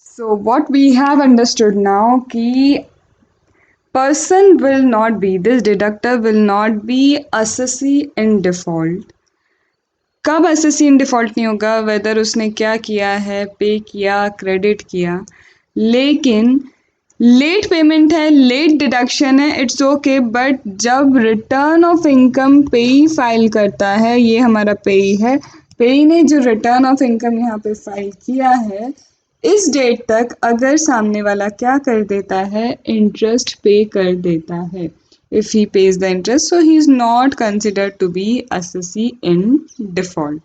So what we have understood now कि person will not be, this deductor will not be assessee in default. कब assessee in default नहीं होगा? Weather उसने क्या किया है, पे किया, क्रेडिट किया, लेकिन लेट पेमेंट है, लेट डिडक्शन है, इट्स ओके, बट जब रिटर्न ऑफ इनकम पेई फाइल करता है, ये हमारा पेई है, पेई ने जो रिटर्न ऑफ इनकम यहाँ पे फाइल किया है, इस डेट तक अगर सामने वाला क्या कर देता है, इंटरेस्ट पे कर देता है, if he pays the interest, so he is not considered to be assessee in default.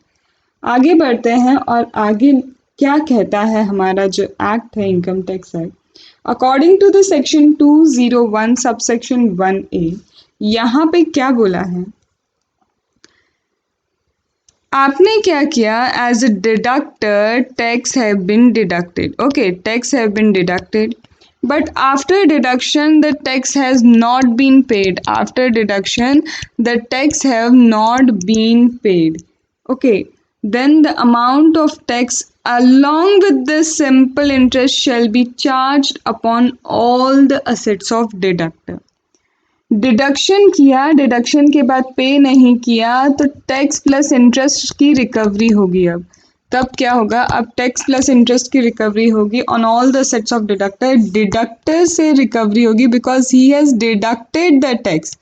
आगे बढ़ते हैं और आगे क्या कहता है हमारा जो एक्ट है, income tax act, according to the section 201 subsection 1A, यहाँ पे क्या बोला है, आपने क्या किया, as a deductor tax have been deducted, okay, tax have been deducted, but after deduction the tax has not been paid, after deduction the tax have not been paid, okay, then the amount of tax along with the simple interest shall be charged upon all the assets of deductor. Deduction किया, deduction के बाद पे नहीं किया, तो tax plus interest की recovery होगी। अब तब क्या होगा, अब टैक्स प्लस इंटरेस्ट की रिकवरी होगी on all the sets of deductor, deductor से रिकवरी होगी because he has deducted the tax,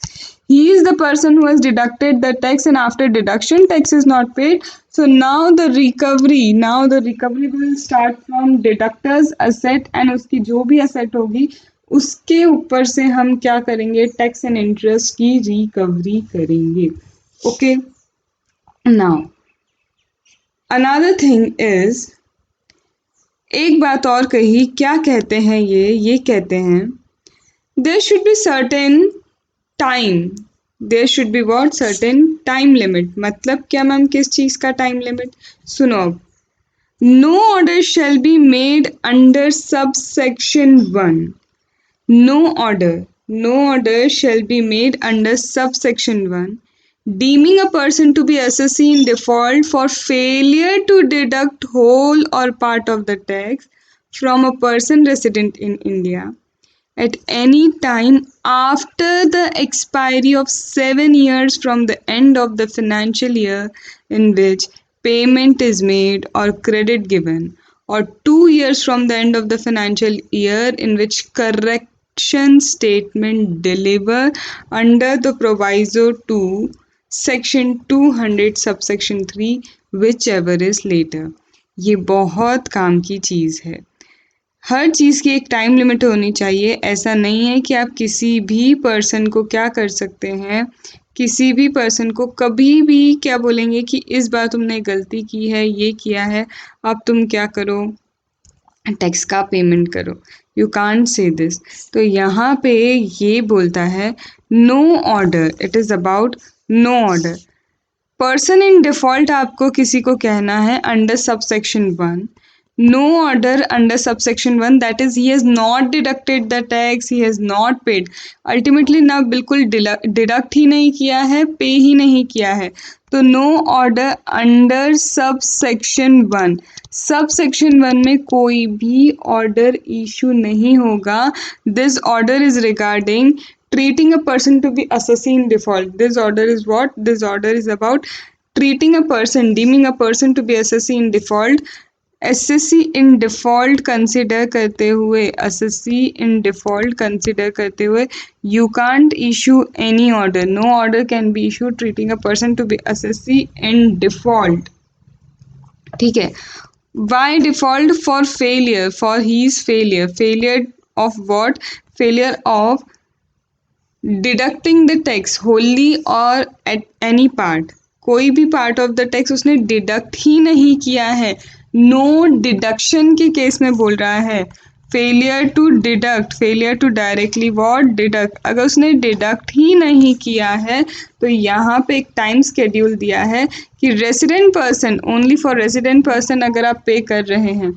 he is the person who has deducted the tax, and after deduction tax is not paid, so now the recovery will start from deductors asset, and उसकी जो भी asset होगी उसके ऊपर से हम क्या करेंगे, टैक्स एंड इंटरेस्ट की रिकवरी करेंगे। Okay, now another thing is, एक बात और कही, क्या कहते हैं ये कहते हैं there should be certain time, there should be what, certain time limit. मतलब क्या मैम, किस चीज का टाइम लिमिट, सुनो अब, no order shall be made under sub section 1, no order shall be made under subsection 1 deeming a person to be assessee in default for failure to deduct whole or part of the tax from a person resident in India at any time after the expiry of 7 years from the end of the financial year in which payment is made or credit given, or 2 years from the end of the financial year in which correction statement deliver under the proviso to section 200 subsection 3 whichever is later। ये बहुत काम की चीज़ है, हर चीज़ की एक time limit होनी चाहिए। ऐसा नहीं है कि आप किसी भी पर्सन को क्या कर सकते हैं, किसी भी पर्सन को कभी भी क्या बोलेंगे कि इस बार तुमने गलती की है, ये किया है, अब तुम क्या करो, टैक्स का पेमेंट करो, यू कांट से दिस। तो यहाँ पे ये बोलता है no order, it is about no order, person in default आपको किसी को कहना है under subsection 1, no order under subsection 1, that is he has not deducted the tax, he has not paid, ultimately ना बिल्कुल डिडक्ट ही नहीं किया है, पे ही नहीं किया है, तो no order under subsection 1, subsection 1 में कोई भी ऑर्डर इशू नहीं होगा। This order is regarding treating a person to be assessee in default. This order is what? This order is about treating a person, deeming a person to be assessee in default, assessee in default consider करते हुए, assessee in default consider करते हुए you can't issue any order, no order can be issue treating a person to be SSC in default. ठीक है, why default, for failure, for his failure, failure of what, failure of deducting the tax wholly और at any part, कोई भी part of the tax उसने deduct ही नहीं किया है, नो डिडक्शन के केस में बोल रहा है, failure to deduct, failure to directly what deduct, अगर उसने डिडक्ट ही नहीं किया है तो यहाँ पे एक टाइम स्केड्यूल दिया है कि resident person, only for resident person अगर आप पे कर रहे हैं,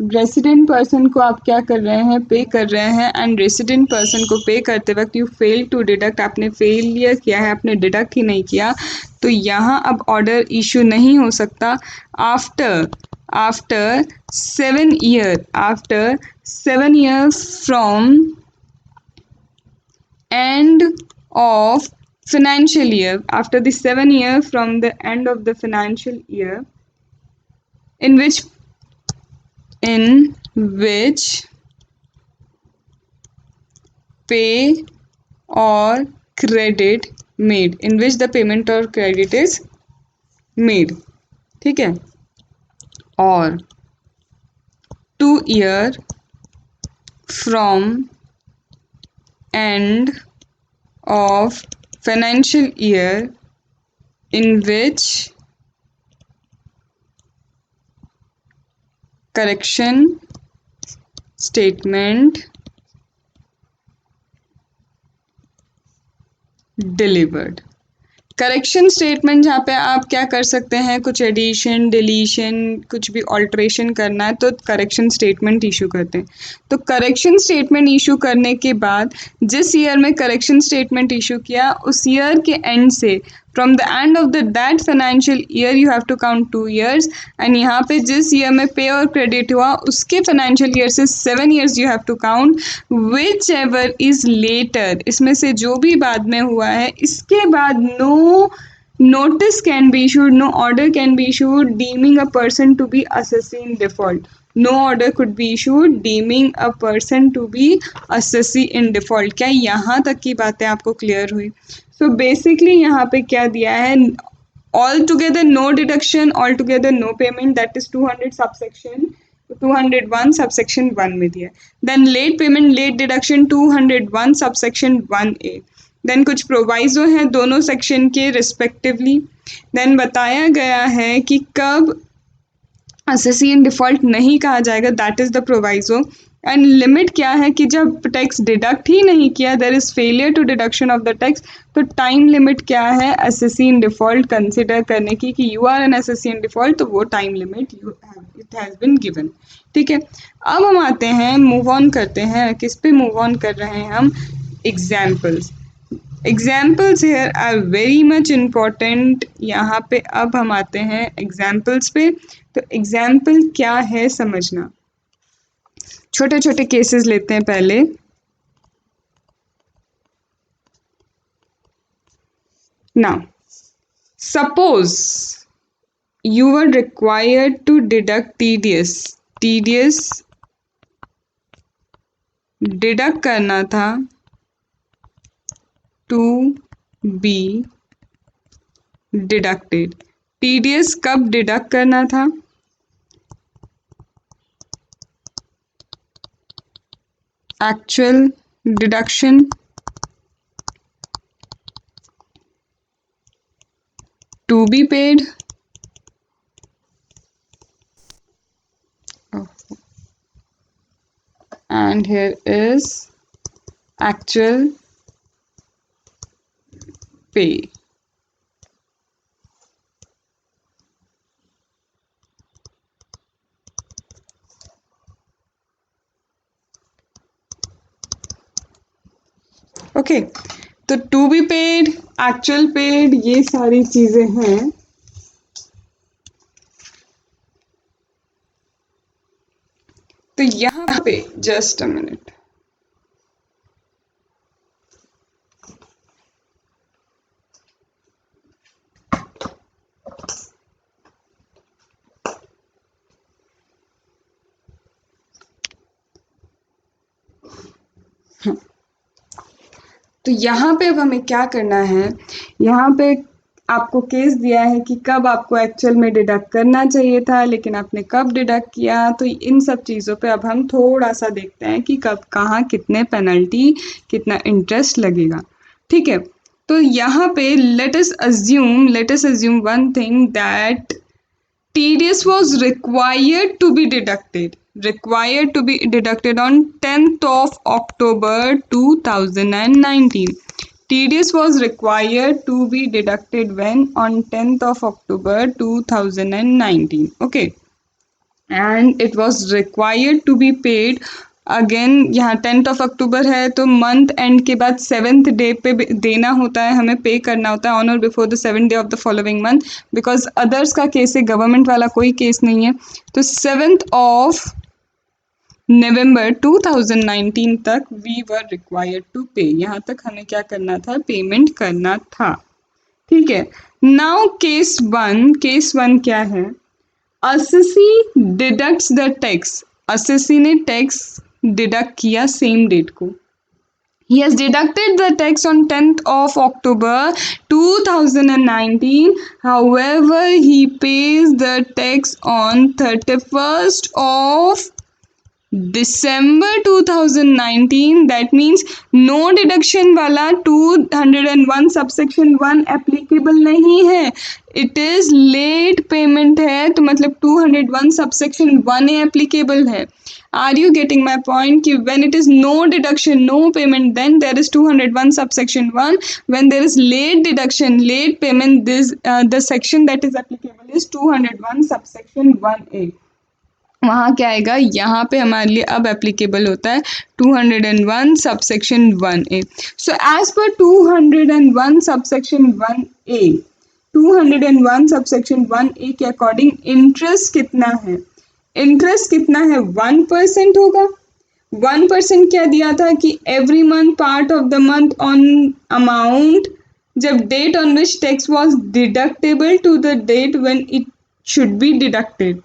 रेसिडेंट पर्सन को आप क्या कर रहे हैं, पे कर रहे हैं, एंड रेसिडेंट पर्सन को पे करते वक्त यू फेल टू डिडक्ट, आपने फेलियर किया है, आपने डिडक्ट ही नहीं किया, तो यहाँ अब ऑर्डर इशू नहीं हो सकता after, after 7 years from end of financial year, after the 7 year from the end of the financial year, in which pay or credit made, in which the payment or credit is made, ठीक है, और 2 year from end of financial year in which correction statement delivered. Correction statement जहाँ पे आप क्या कर सकते हैं, कुछ एडिशन डिलीशन कुछ भी ऑल्ट्रेशन करना है तो करेक्शन स्टेटमेंट इशू करते हैं. तो करेक्शन स्टेटमेंट इशू करने के बाद जिस ईयर में करेक्शन स्टेटमेंट इशू किया उस ईयर के एंड से from the end of the that financial year you have to count 2 years. And यहाँ पे जिस ईयर में पे और क्रेडिट हुआ उसके फाइनेंशियल ईयर से 7 years you have to count. Whichever is later, इसमें से जो भी बाद में हुआ है इसके बाद no notice can be issued, no order can be issued deeming a person to be assessee in default. No order could be issued deeming a person to be assessee in default. क्या यहाँ तक की बातें आपको clear हुई? So basically यहाँ पे क्या दिया है, all together no deduction, all together no payment, that is 200 subsection 201 subsection 1 में दिया. Then late payment late deduction 201 subsection 1A. Then कुछ प्रोवाइजो हैं दोनों सेक्शन के रिस्पेक्टिवली. देन बताया गया है कि कब असेसी इन डिफॉल्ट नहीं कहा जाएगा, that is the proviso. And limit क्या है कि जब टैक्स डिडक्ट ही नहीं किया, there is failure to deduction of the tax, तो टाइम लिमिट क्या है असेसी इन डिफॉल्ट कंसिडर करने की कि you are an assessee in default, तो वो time limit it has been given. ठीक है, अब हम आते हैं मूव ऑन करते हैं, किस पे मूव ऑन कर रहे हैं हम, examples. Examples here are very much important. यहाँ पे अब हम आते हैं एग्जाम्पल्स पे. तो एग्जाम्पल क्या है समझना. छोटे छोटे केसेस लेते हैं पहले. Now suppose you were required to deduct TDS deduct करना था टू बी डिडक्टेड. TDS कब डिडक्ट करना था, actual deduction to be paid and here is actual pay. Okay, तो to be paid actual paid ये सारी चीजें हैं. तो यहाँ पे जस्ट अ मिनट, तो यहाँ पे अब हमें क्या करना है, यहाँ पे आपको केस दिया है कि कब आपको एक्चुअल में डिडक्ट करना चाहिए था लेकिन आपने कब डिडक्ट किया. तो इन सब चीज़ों पे अब हम थोड़ा सा देखते हैं कि कब कहाँ कितने पेनल्टी कितना इंटरेस्ट लगेगा. ठीक है, तो यहाँ पे let us assume one thing that TDS was required to be deducted on 10th of October 2019. TDS was required to be deducted when on 10th of October 2019. Okay, and it was required to be paid again यहाँ 10 अक्टूबर है तो month and के बाद 7th day पे देना होता है, हमें पे करना होता है ऑन और before the 7th day of the following month, because others का केस है, गवर्नमेंट वाला कोई केस नहीं है। तो 7th ऑफ नवंबर 2019 तक we were required to pay, यहाँ तक हमें क्या करना था, पेमेंट करना था। ठीक है, नाउ केस वन क्या है, असेसी डिडक्ट्स द टैक्स, असेसी ने टैक्स डिडक्ट किया सेम डेट को, he has deducted the tax on 10th of October 2019, however he pays the tax on 31st of December 2019, that means no deduction वाला 201 subsection 1 applicable नहीं है, it is late payment है, तो मतलब 201 subsection 1 applicable है। Are you getting my point कि when it is no deduction no payment then there is 201 subsection 1, when there is late deduction late payment this the section that is applicable is 201 subsection 1A। वहाँ क्या आएगा, यहाँ पे हमारे लिए अब applicable होता है 201 subsection 1A। So as per 201 subsection 1A, 201 subsection 1A के अकॉर्डिंग इंटरेस्ट कितना है, इंटरेस्ट कितना है 1% होगा। 1% क्या दिया था कि every month part of the month on amount, जब date on which tax was deductible to the date when it should be deducted,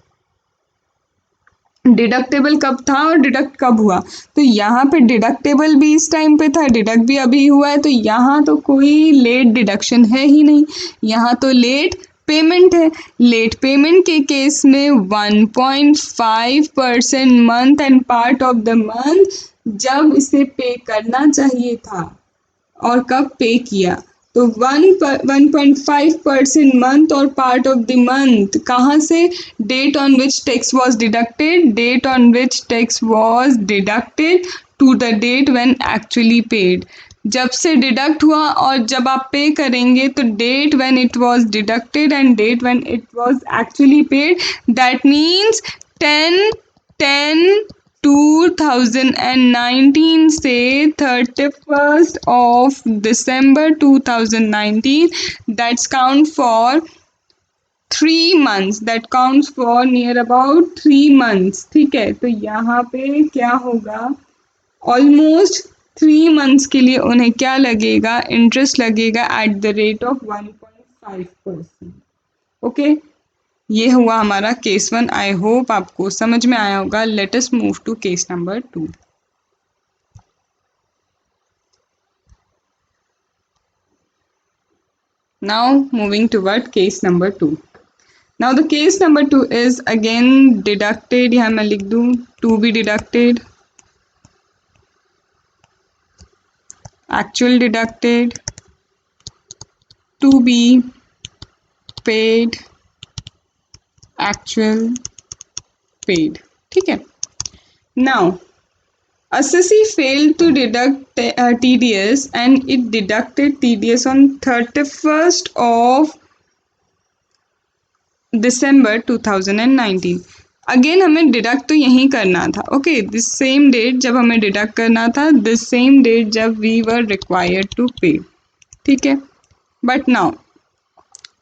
deductible कब था और डिडक्ट कब हुआ, तो यहाँ पे डिडक्टेबल भी इस टाइम पे था, डिडक्ट भी अभी हुआ है, तो यहाँ तो कोई लेट डिडक्शन है ही नहीं, यहाँ तो लेट पेमेंट है। लेट पेमेंट के केस में 1.5% month and part of the month जब इसे पे करना चाहिए था और कब पे किया, तो 1.5% मंथ और पार्ट ऑफ द मंथ कहाँ से, date on which tax was deducted, date on which tax was deducted to the date when actually paid, जब से डिडक्ट हुआ और जब आप पे करेंगे तो date when it was deducted and date when it was actually paid, that means 10/10/2019 से 31st of December 2019, that's count for 3 months, that counts for near about 3 months। ठीक है, तो यहाँ पे क्या होगा, ऑलमोस्ट 3 मंथ्स के लिए उन्हें क्या लगेगा, इंटरेस्ट लगेगा eight the rate of 1.5%। Okay, ये हुआ हमारा केस 1। आई होप आपको समझ में आया होगा। Let us move to case number 2। Now moving toward case number 2. Now the case number 2 is again deducted, यहाँ मैं लिख दूँ to be deducted, actual deducted, to be paid, actual paid। ठीक है, now assessee failed to deduct TDS and it deducted TDS on 31st of December 2019। Again हमें deduct तो यहीं करना था, ओके, दिस सेम डेट जब हमें डिडक्ट करना था, दिस सेम डेट जब वी वर रिक्वायर्ड टू पे। ठीक है, बट नाउ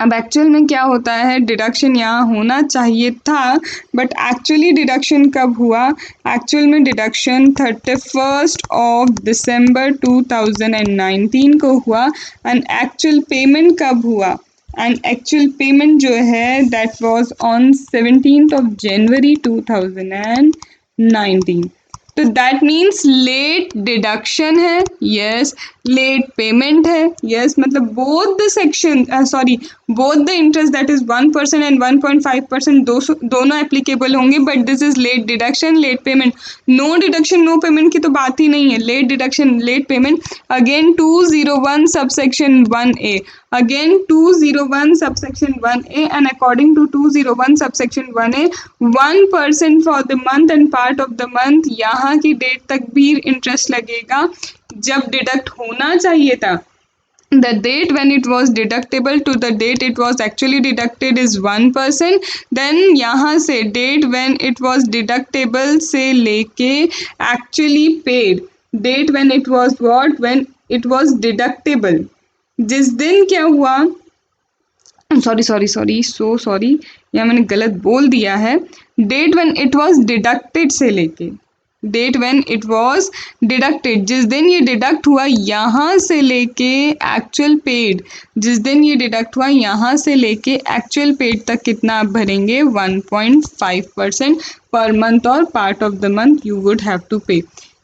अब एक्चुअल में क्या होता है, डिडक्शन यहाँ होना चाहिए था बट एक्चुअली डिडक्शन कब हुआ, एक्चुअल में डिडक्शन 31st of December 2019 को हुआ एंड एक्चुअल पेमेंट कब हुआ, एंड एक्चुअल पेमेंट जो है that was on 17th of January 2019। तो दैट मीन्स लेट डिडक्शन है, यस, लेट पेमेंट है, यस, मतलब both the section both the interest that is 1% and 1.5% दोनों एप्लीकेबल होंगे, but this is late deduction late payment. No deduction no payment की तो बात ही नहीं है, late deduction late payment. Again 201 subsection 1A, again 201 subsection 1A, and according to 201 subsection 1A 1% for the month and part of the month, यहाँ की date तक भी इंटरेस्ट लगेगा जब डिडक्ट होना चाहिए था, the date when it was deductible to the date it was actually deducted is 1%. then यहाँ से date when it was deductible से लेके actually paid, date when it was what, when it was deductible, जिस दिन क्या हुआ, sorry यहाँ मैंने गलत बोल दिया है, date when it was deducted से लेके, date when it was deducted, जिस दिन ये डिडक्ट हुआ यहाँ से लेके एक्चुअल पेड, जिस दिन ये डिडक्ट हुआ यहाँ से लेके एक्चुअल पेड तक कितना आप भरेंगे, 1.5% पर मंथ और part of the month you would have to pay.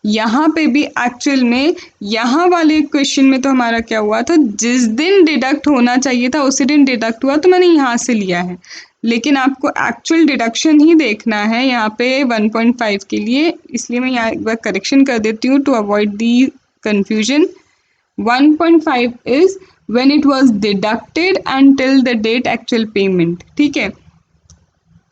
यहाँ पे भी एक्चुअल में यहाँ वाले क्वेश्चन में तो हमारा क्या हुआ था, जिस दिन डिडक्ट होना चाहिए था उसी दिन डिडक्ट हुआ, तो मैंने यहाँ से लिया है, लेकिन आपको एक्चुअल डिडक्शन ही देखना है यहाँ पे 1.5 के लिए, इसलिए मैं यहाँ एक बार करेक्शन कर देती हूँ to avoid the confusion. 1.5 is when it was deducted and till the date actual payment. ठीक है,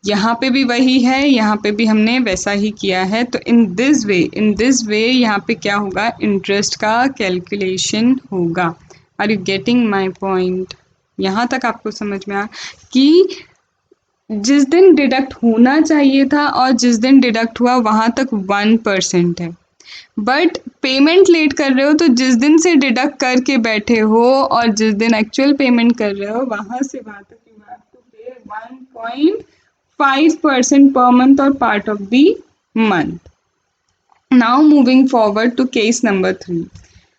यहाँ पे भी वही है, यहाँ पे भी हमने वैसा ही किया है। तो इन दिस वे यहाँ पे क्या होगा, इंटरेस्ट का कैलकुलेशन होगा। Are you getting my point? यहाँ तक आपको समझ में आ कि जिस दिन डिडक्ट होना चाहिए था और जिस दिन डिडक्ट हुआ वहाँ तक 1% है, बट पेमेंट लेट कर रहे हो तो जिस दिन से डिडक्ट करके बैठे हो और जिस दिन एक्चुअल पेमेंट कर रहे हो वहाँ से वहाँ तक यू हैव टू पे 1.5% per month or part of the month. Now moving forward to case number 3.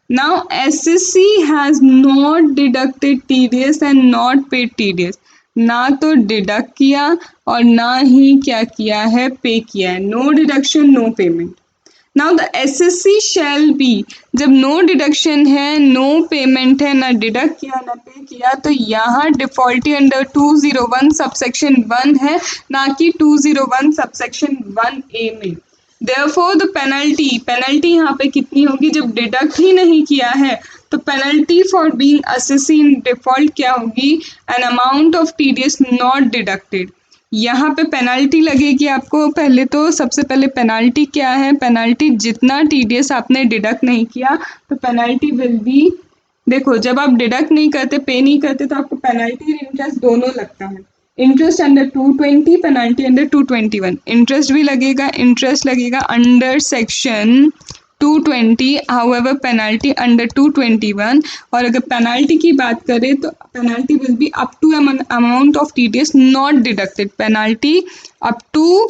Now SSC has not deducted TDS and not paid TDS. ना तो डिडक्ट किया और ना ही क्या किया है, पे किया है। No deduction no payment. Now the SSC shall be, जब नो डिडक्शन है, नो पेमेंट है, ना डिडक्ट किया ना पे किया, तो यहाँ डिफॉल्टी अंडर 201 सबसेक्शन 1 है, ना कि 201 सबसेक्शन 1A में। देयरफॉर द पेनल्टी यहाँ पे कितनी होगी, जब डिडक्ट ही नहीं किया है तो penalty for being SSC in default क्या होगी, an amount of TDS not deducted. यहाँ पे पेनल्टी लगेगी आपको। पहले तो सबसे पहले पेनल्टी क्या है, पेनल्टी जितना टीडीएस आपने डिडक्ट नहीं किया तो पेनल्टी विल बी, देखो जब आप डिडक्ट नहीं करते, पे नहीं करते, तो आपको पेनल्टी और इंटरेस्ट दोनों लगता है। Interest under 220, penalty under 221। Interest भी लगेगा, इंटरेस्ट लगेगा under section 220, however penalty under 221। और अगर पेनल्टी की बात करें तो penalty will be up to amount of TDS not deducted, penalty up to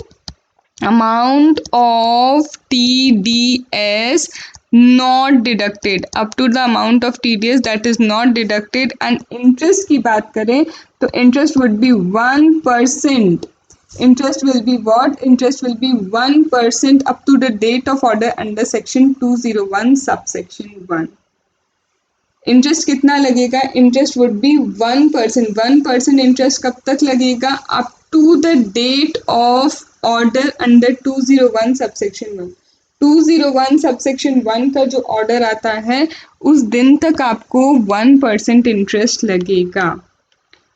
amount of TDS not deducted, up to the amount of TDS that is not deducted। and interest की बात करें तो interest would be 1%। interest will be what, interest will be 1% up to the date of order under section 201 subsection 1। Interest कितना लगेगा, interest would be 1%। 1% interest कब तक लगेगा, up to the date of order under 201 subsection 1। 201 subsection 1 का जो order आता है उस दिन तक आपको 1% इंटरेस्ट लगेगा।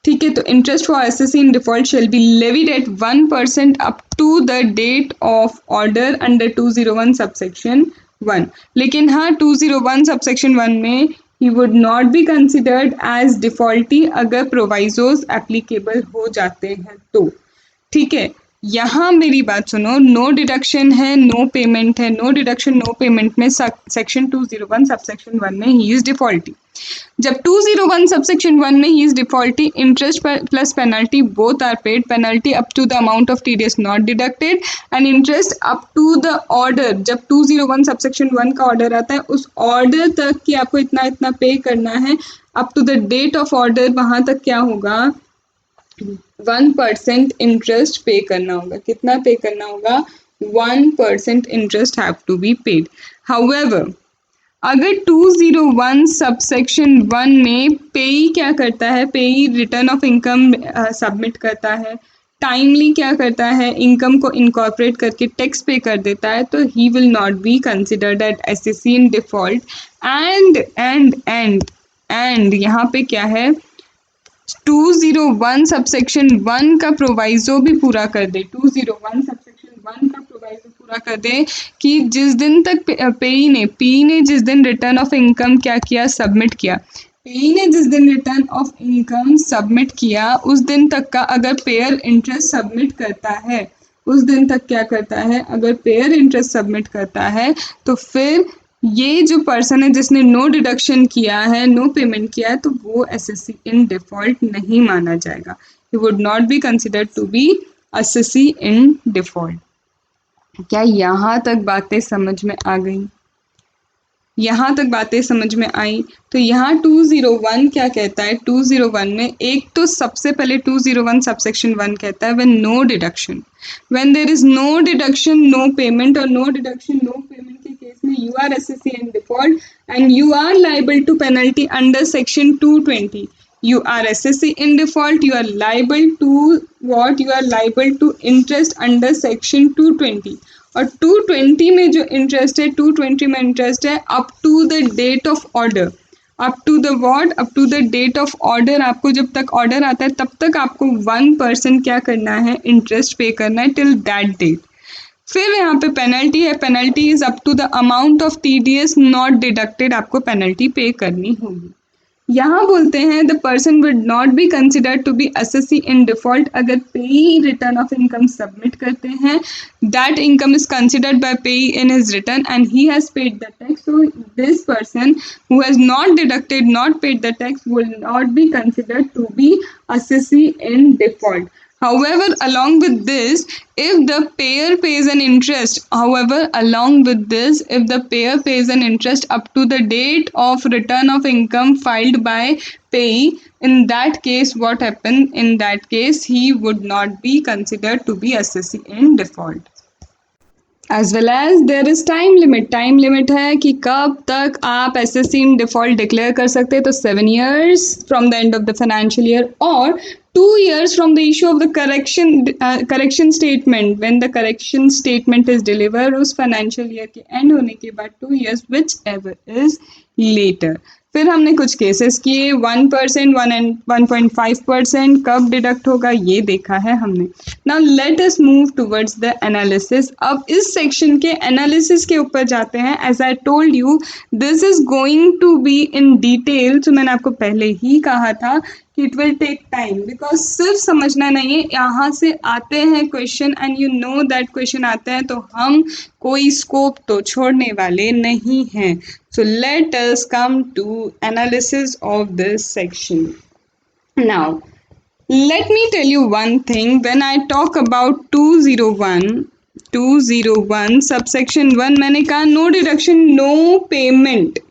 ठीक है, तो interest for SSC in default shall be levied at 1% up to the date of order under 201 subsection 1। लेकिन हाँ, 201 सबसेक्शन 1 में he would not be considered as defaulty अगर प्रोवाइजोज एप्लीकेबल हो जाते हैं तो। ठीक है, यहाँ मेरी बात सुनो, नो डिडक्शन है, नो पेमेंट है, नो डिडक्शन नो पेमेंट में सेक्शन 201 सबसेक्शन 1 में ही इज डिफॉल्टी। जब 201 सबसेक्शन 1 में ही is default, interest plus penalty both are paid, penalty up to the amount of TDS not deducted and interest up to the order. जब 201 subsection 1 का order आता है उस ऑर्डर तक कि आपको इतना इतना पे करना है, up to the date of order वहां तक क्या होगा, 1% इंटरेस्ट पे करना होगा। कितना पे करना होगा, 1% interest have to be paid. However अगर 201 सबसेक्शन 1 में पेई क्या करता है, पेई रिटर्न ऑफ इनकम सबमिट करता है, टाइमली क्या करता है, इनकम को इनकॉर्पोरेट करके टैक्स पे कर देता है, तो he will not be considered at SSC in default. And यहाँ पे क्या है, 201 सबसेक्शन 1 का प्रोवाइजो भी पूरा कर दे, 201 सबसेक्शन 1 का प्रोवाइजो पूरा कर दे कि जिस दिन तक पी ने जिस दिन रिटर्न ऑफ इनकम क्या किया, सबमिट किया, पेई ने जिस दिन रिटर्न ऑफ इनकम सबमिट किया उस दिन तक का अगर पेयर इंटरेस्ट सबमिट करता है, उस दिन तक क्या करता है, अगर पेयर इंटरेस्ट सबमिट करता है तो फिर ये जो पर्सन है जिसने नो डिडक्शन किया है, नो पेमेंट किया है, तो वो एसएससी इन डिफॉल्ट नहीं माना जाएगा। He would not be considered to be SSC in default. क्या यहाँ तक बातें समझ में आ गई? यहाँ तक बातें समझ में आई? तो यहाँ 201 क्या कहता है, 201 में एक तो सबसे पहले 201 सबसेक्शन 1 कहता है when no deduction, when there is no deduction no payment, और नो डिडक्शन नो पेमेंट के केस में you are SSC in default and you are liable to penalty under section 220। You are SSC in default, you are liable to what? You are liable to interest under section 220, और 220 में जो interest है, 220 में interest है up to the date of order, up to the what, up to the date of order. आपको जब तक order आता है तब तक आपको 1% क्या करना है, इंटरेस्ट पे करना है टिल दैट डेट। फिर यहाँ पे पेनल्टी है, penalty is up to the amount of TDS not deducted, आपको पेनल्टी पे करनी होगी। यहाँ बोलते हैं the person would not be considered to be SSC in default अगर payee return of income submit करते हैं, that income is considered by payee in his return and he has paid the tax, so this person who has not deducted not paid the tax will not be considered to be SSC in default. However, along with this, if the payer pays an interest, however, along with this, if the payer pays an interest up to the date of return of income filed by payee, in that case, what happened? In that case, he would not be considered to be SSC in default. As well as there is time limit, time limit है कि कब तक आप SSC in default declare कर सकते हैं। तो 7 years from the end of the financial year और 2 years from the issue of the correction statement, when the correction statement is deliver, उस फाइनेंशियल ईयर के एंड होने के बाद 2 years whichever is later. फिर हमने कुछ केसेस किए, 1%, 1.5% कब डिडक्ट होगा ये देखा है हमने। Now let us move towards the analysis. अब इस सेक्शन के एनालिसिस के ऊपर जाते हैं। As I told you this is going to be in detail, तो मैंने आपको पहले ही कहा था कि it will take time, because सिर्फ समझना नहीं है, यहाँ से आते हैं question and you know that question आते हैं तो हम कोई स्कोप तो छोड़ने वाले नहीं हैं। So let us come to analysis of this section. Now, let me tell you one thing. When I talk about 201 subsection 1, मैंने कहा no deduction, no payment.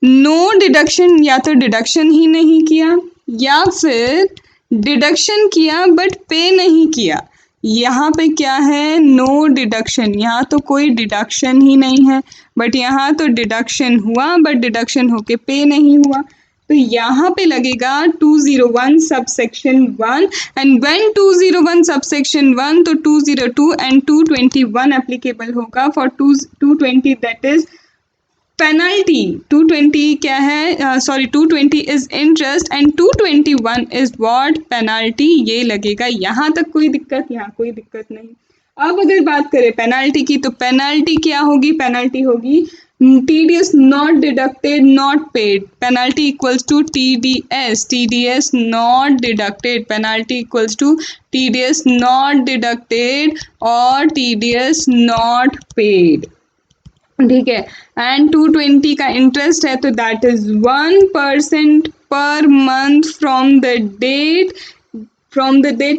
No deduction, या तो डिडक्शन ही नहीं किया या फिर डिडक्शन किया बट पे नहीं किया। यहाँ पे क्या है, नो डिडक्शन, यहाँ तो कोई डिडक्शन ही नहीं है, बट यहाँ तो डिडक्शन हुआ बट डिडक्शन होके पे नहीं हुआ। तो यहाँ पे लगेगा 201 सबसेक्शन 1 एंड व्हेन 201 सबसेक्शन 1 तो 202 एंड 221 एप्लीकेबल होगा फॉर 220, दैट इज पेनल्टी। 220 क्या है, sorry 220 is interest and 221 is what, penalty. ये लगेगा, यहाँ तक कोई दिक्कत, यहाँ कोई दिक्कत नहीं। अब अगर बात करें पेनल्टी की, तो पेनल्टी क्या होगी, पेनल्टी होगी TDS not deducted not paid, penalty equals to TDS, TDS not deducted, penalty equals to TDS not deducted और TDS नॉट पेड, ठीक है। एंड 220 का इंटरेस्ट है तो that is 1% per month from the date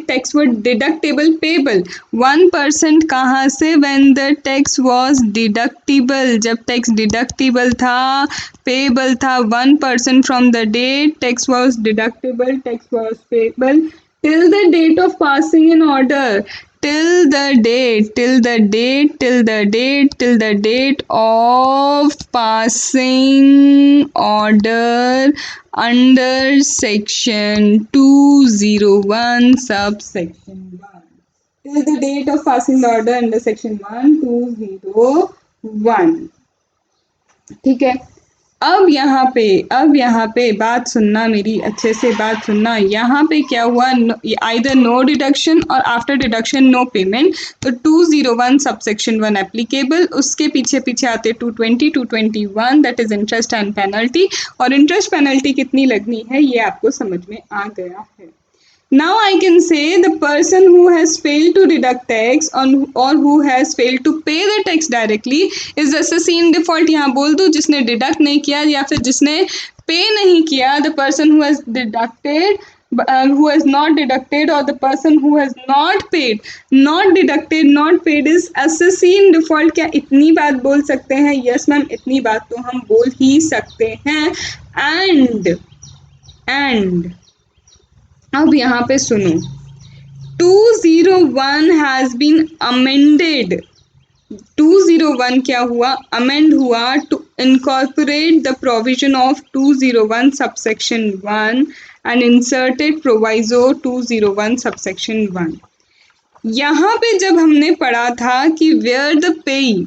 tax were deductible payable. 1% कहाँ से, when the tax was deductible, जब tax deductible था, पेबल था। 1% from the date tax was deductible, tax was payable till the date of passing in order, till the date of passing order under section 201 subsection 1, till the date of passing the order under section 1201, ठीक है। अब यहाँ पे बात सुनना, मेरी अच्छे से बात सुनना। यहाँ पे क्या हुआ, आइदर नो डिडक्शन और आफ्टर डिडक्शन नो पेमेंट, तो 201 सबसेक्शन 1 एप्लीकेबल। उसके पीछे पीछे आते 220 221 that is interest and penalty, और इंटरेस्ट पेनल्टी कितनी लगनी है ये आपको समझ में आ गया है। Now I can say the person who has failed to deduct tax or who has failed to pay the tax directly is assessee in default। यहाँ बोल दूँ जिसने डिडक्ट नहीं किया या फिर जिसने पे नहीं किया, the person who has deducted who has not deducted or the person who has not paid, not deducted not paid is assessee in default। क्या इतनी बात बोल सकते हैं? यस मैम, इतनी बात तो हम बोल ही सकते हैं। एंड अब यहाँ पे सुनो, 201 हैज बीन अमेंडेड। 201 क्या हुआ? अमेंड हुआ to incorporate the provision of 201 subsection 1 and inserted proviso 201 subsection 1। यहाँ पे जब हमने पढ़ा था कि वेयर द पेई,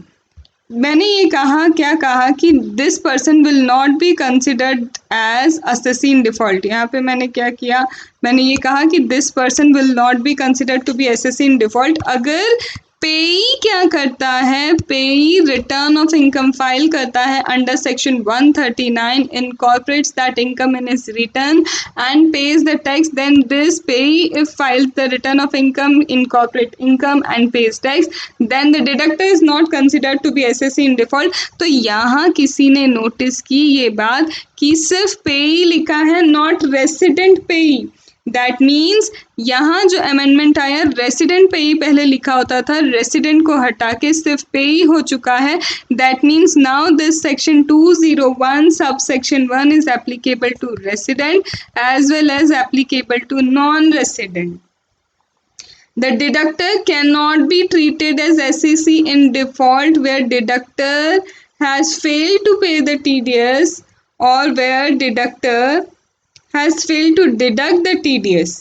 मैंने ये कहा, क्या कहा कि this person will not be considered as assessee in default. यहाँ पे मैंने क्या किया, मैंने ये कहा कि this person will not be considered to be assessee in default अगर पेई क्या करता है, पेई रिटर्न ऑफ इनकम फाइल करता है under section 139, incorporates that income in his return and pays the tax, then this payee if files the return of income, incorporate income and pays tax, then the deductor is not considered to be SSC in default. तो यहाँ किसी ने notice की ये बात कि सिर्फ पेई लिखा है, नॉट रेसिडेंट पेई। दैट मीन्स यहाँ जो अमेंडमेंट आया, रेसिडेंट पेई पहले लिखा होता था, रेसिडेंट को हटा के सिर्फ पेई हो चुका है। That means now this section 201 sub section 1 is applicable to resident as well as applicable to non resident. The deductor cannot be treated as SEC in default where deductor has failed to pay the TDS or where deductor has failed to deduct the TDS।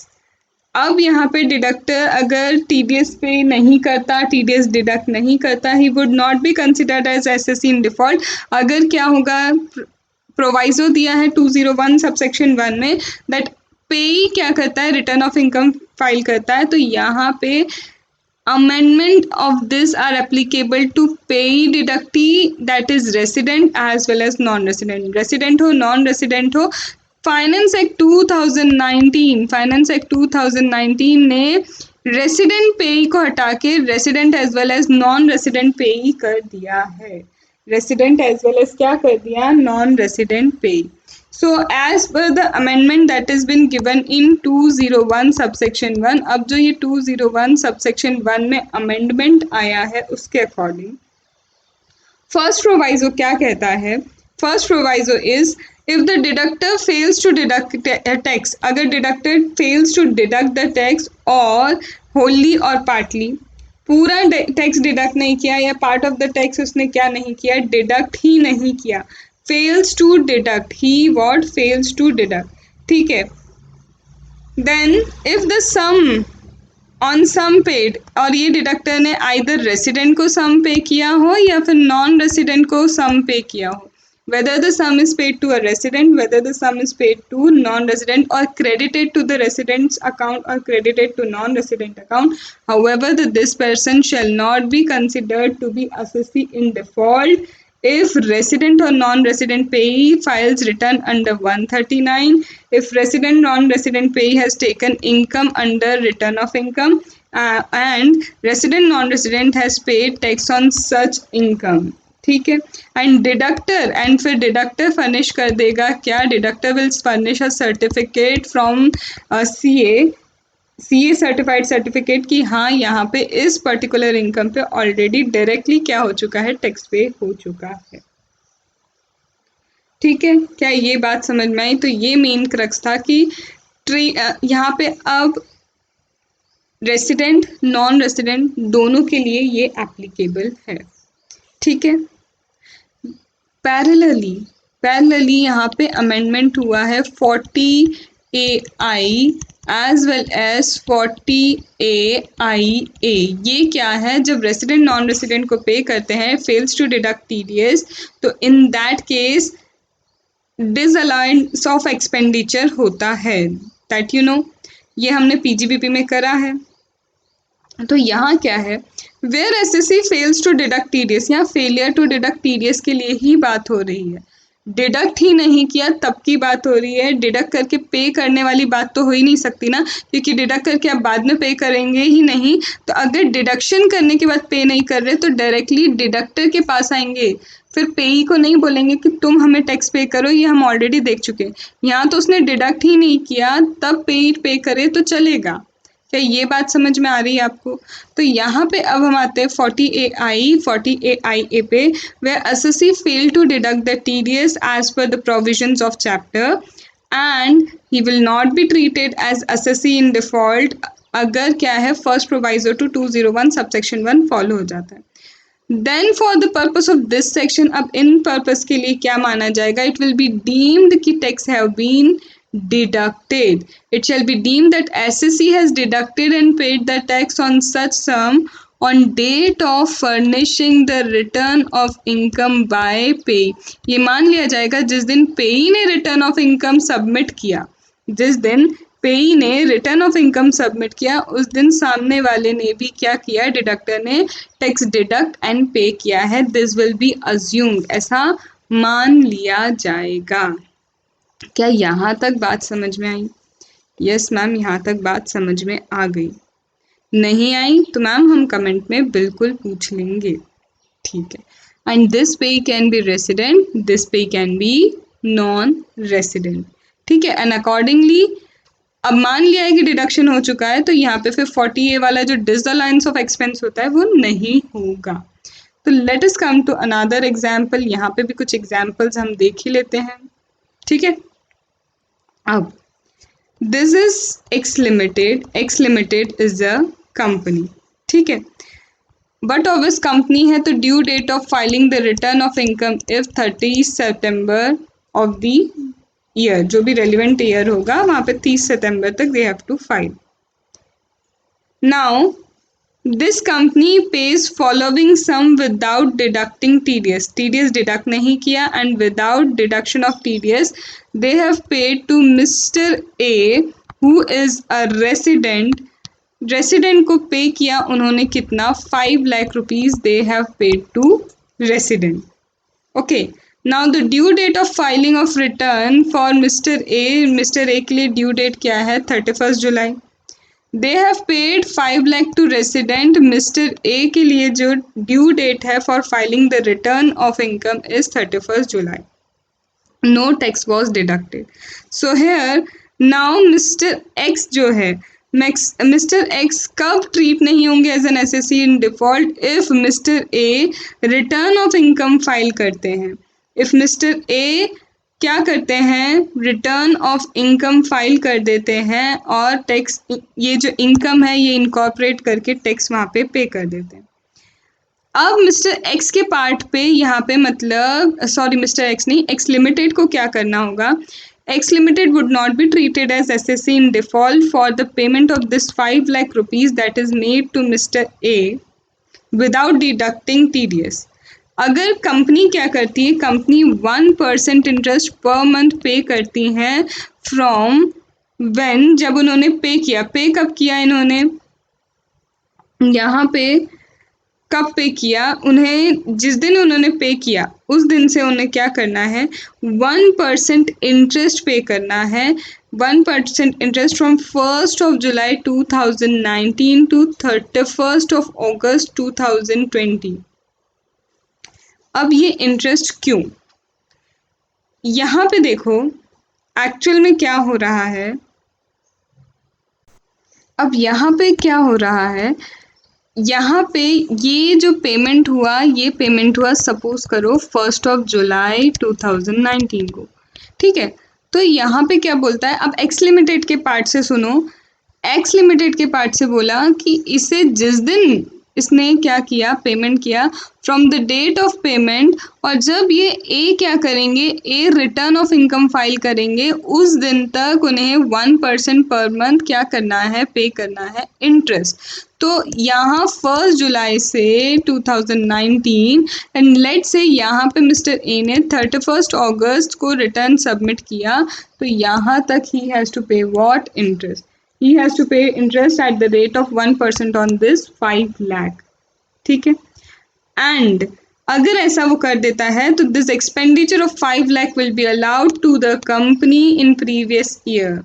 अब यहाँ पे deductor अगर TDS पे नहीं करता, TDS deduct नहीं करता, he would not be considered as SEC इन डिफॉल्ट। अगर क्या होगा, प्रोवाइजो दिया है 201 सबसेक्शन 1 में दैट पेई क्या करता है, रिटर्न ऑफ इनकम फाइल करता है। तो यहाँ पे amendment of this are applicable to payee deductee that is resident as well as non-resident। resident हो non-resident हो, फाइनेंस एक्ट 2019, फाइनेंस एक्ट 2019 ने रेसिडेंट पेई को हटा के resident as well as non resident payee कर दिया है। रेसिडेंट एज वेल एज क्या कर दिया, नॉन रेसिडेंट पेई। So as per the amendment that has been given in 201 subsection 1, अब जो ये 201 subsection 1 में amendment आया है उसके अकॉर्डिंग फर्स्ट प्रोवाइजो क्या कहता है, first proviso is if the deductor fails to deduct tax, अगर deductor fails to deduct the tax or wholly और पार्टली, पूरा टैक्स डिडक्ट नहीं किया या पार्ट ऑफ द टैक्स उसने क्या नहीं किया, डिडक्ट ही नहीं किया, fails to deduct, he what fails to deduct, ठीक है। then if the sum on sum paid, और ये डिडक्टर ने आइदर रेसिडेंट को सम पे किया हो या फिर नॉन रेसिडेंट को सम पे किया हो, whether the sum is paid to a resident, whether the sum is paid to non-resident or credited to the resident's account or credited to non-resident account, however this person shall not be considered to be assessee in default if resident or non-resident payee files return under 139, if resident non-resident payee has taken income under return of income and resident non-resident has paid tax on such income, ठीक है। And deductor, and फिर deductor furnish कर देगा क्या, deductor will furnish a certificate from CA certified certificate कि हाँ यहाँ पे इस पर्टिकुलर इनकम पे ऑलरेडी डायरेक्टली क्या हो चुका है, टैक्स पे हो चुका है, ठीक है। क्या ये बात समझ में आई? तो ये मेन क्रक्स था कि यहाँ पे अब रेसिडेंट नॉन रेसिडेंट दोनों के लिए ये एप्लीकेबल है, ठीक है। पैरेलली यहाँ पे अमेंडमेंट हुआ है 40AI as well as 40AIA। ये क्या है, जब रेसिडेंट नॉन रेसिडेंट को पे करते हैं फेल्स टू डिडक्ट TDS, तो in that case disallowance of expenditure होता है, दैट यू नो, ये हमने पीजीबीपी में करा है। तो यहाँ क्या है, where SSC fails to deduct TDS, यहाँ फेलियर टू डिडक्ट टीडीएस के लिए ही बात हो रही है, डिडक्ट ही नहीं किया तब की बात हो रही है। डिडक्ट करके पे करने वाली बात तो हो ही नहीं सकती ना, क्योंकि डिडक्ट करके आप बाद में पे करेंगे ही नहीं। तो अगर डिडक्शन करने के बाद पे नहीं कर रहे तो डायरेक्टली डिडक्टर के पास आएंगे, फिर पेई को नहीं बोलेंगे कि तुम हमें टैक्स पे करो, ये हम ऑलरेडी देख चुके हैं। यहाँ तो उसने डिडक्ट ही नहीं किया तब पेई पे करे तो चलेगा। क्या ये बात समझ में आ रही है आपको? तो यहाँ पे अब हम आते हैं 40AI पे, where assessee failed to deduct the TDS as per the provisions of chapter and he will not be treated as assessee in default अगर क्या है first proviso to 201 subsection 1 follow हो जाता है। Then for the purpose of this section, अब इन purpose के लिए क्या माना जाएगा, इट विल बी डीम्ड कि tax have been deducted. It shall be deemed that SSC has deducted and paid the tax on such sum on date of furnishing the return of income by pay. ये मान लिया जाएगा जिस दिन पेई ने return of income submit किया, जिस दिन पेई ने रिटर्न ऑफ इनकम सबमिट किया उस दिन सामने वाले ने भी क्या किया, डिडक्टर ने टैक्स डिडक्ट एंड पे किया है। दिस विल बी अज्यूम्ड, ऐसा मान लिया जाएगा। क्या यहाँ तक बात समझ में आई? यस मैम, यहाँ तक बात समझ में आ गई। नहीं आई तो मैम हम कमेंट में बिल्कुल पूछ लेंगे, ठीक है। एंड दिस पे कैन बी रेसिडेंट, दिस पे कैन बी नॉन रेसिडेंट, ठीक है। एंड अकॉर्डिंगली अब मान लिया है कि डिडक्शन हो चुका है, तो यहाँ पे फिर 40A वाला जो डिसअलाउंस ऑफ एक्सपेंस होता है वो नहीं होगा। तो let us come to another example, यहाँ पे भी कुछ एग्जाम्पल्स हम देख ही लेते हैं, ठीक है। अब this is X limited, X limited is a company, ठीक है। बट ऑब्वियस कंपनी है तो due date of filing the return of income if 30 September of the year, जो भी रेलिवेंट ईयर होगा वहां पे 30 सितंबर तक they have to file. Now this company pays following sum without deducting TDS, TDS deduct नहीं किया and without deduction of TDS they have paid to mister A who is a resident, resident को pay किया उन्होंने कितना, 5 lakh rupees they have paid to resident. Okay, now the due date of filing of return for mister A, mister A के लिए due date क्या है, 31 जुलाई। They have paid 5 lakh to resident, mister A के लिए जो ड्यू डेट है for filing the return of income is 31 July. No tax was deducted. So here now mister X जो है, मिस्टर एक्स कब ट्रीट नहीं होंगे as an SSC in default, if mister A return of income file करते हैं। If mister ए क्या करते हैं, रिटर्न ऑफ इनकम फाइल कर देते हैं और टैक्स, ये जो इनकम है ये इनकॉर्पोरेट करके टैक्स वहाँ पे कर देते हैं। अब मिस्टर एक्स के पार्ट पे यहाँ पे मतलब सॉरी मिस्टर एक्स नहीं, एक्स लिमिटेड को क्या करना होगा, X limited would not be treated as SSC in default for the payment of this 5 lakh rupees that is made to mister A without deducting TDS. अगर कंपनी क्या करती है, company 1% interest per month पे करती हैं फ्रॉम व्हेन, जब उन्होंने पे किया, पे कब किया इन्होंने, यहाँ पे कब पे किया, उन्हें जिस दिन उन्होंने पे किया उस दिन से उन्हें क्या करना है, 1% इंटरेस्ट पे करना है, 1% interest from 1st of July 2019 to 31st of August 2020। अब ये इंटरेस्ट क्यों, यहाँ पे देखो एक्चुअल में क्या हो रहा है। अब यहाँ पे क्या हो रहा है, यहाँ पे ये जो पेमेंट हुआ, ये पेमेंट हुआ सपोज करो 1st of July 2019 को, ठीक है। तो यहाँ पे क्या बोलता है, अब एक्स लिमिटेड के पार्ट से सुनो, एक्स लिमिटेड के पार्ट से बोला कि इसे जिस दिन इसने क्या किया, पेमेंट किया from the date of payment, और जब ये ए क्या करेंगे, A return of income file करेंगे, उस दिन तक उन्हें 1% पर मंथ क्या करना है, पे करना है इंटरेस्ट। तो यहाँ 1 जुलाई से 2019 एंड लेट से यहाँ पे मिस्टर ए ने 31 अगस्त को रिटर्न सबमिट किया, तो यहाँ तक he has to pay what, interest. He has to pay interest at the rate of 1% on this 5 lakh. ठीक है, एंड अगर ऐसा वो कर देता है तो this expenditure of 5 lakh will be allowed to the company in previous year.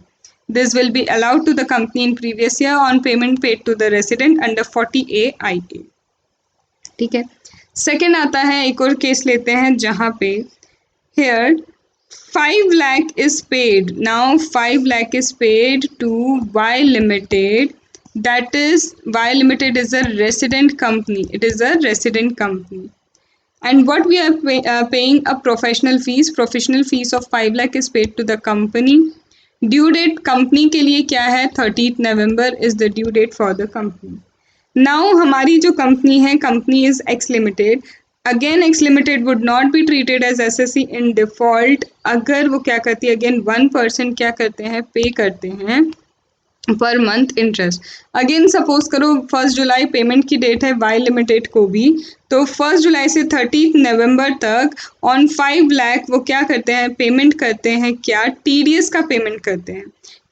This will be allowed to the company in previous year on payment paid to the resident under 40A(IA). ठीक है, second आता है, एक और case लेते हैं जहाँ पे here 5 lakh is paid. Now 5 lakh is paid to Y Limited. That is, Y Limited is a resident company. It is a resident company. And what we are paying a professional fees. Professional fees of 5 lakh is paid to the company. Due date company के लिए क्या है, 30 November is the due date for the company. Now हमारी जो company है, company is X limited. Again X limited would not be treated as SSC in default अगर वो क्या करती है, अगेन 1% क्या करते हैं, पे करते हैं per month interest. Again suppose करो 1 जुलाई पेमेंट की डेट है वाई लिमिटेड को भी, तो 1 जुलाई से 30 नवंबर तक ऑन 5 लाख वो क्या करते हैं, पेमेंट करते हैं, क्या टीडीएस का पेमेंट करते हैं।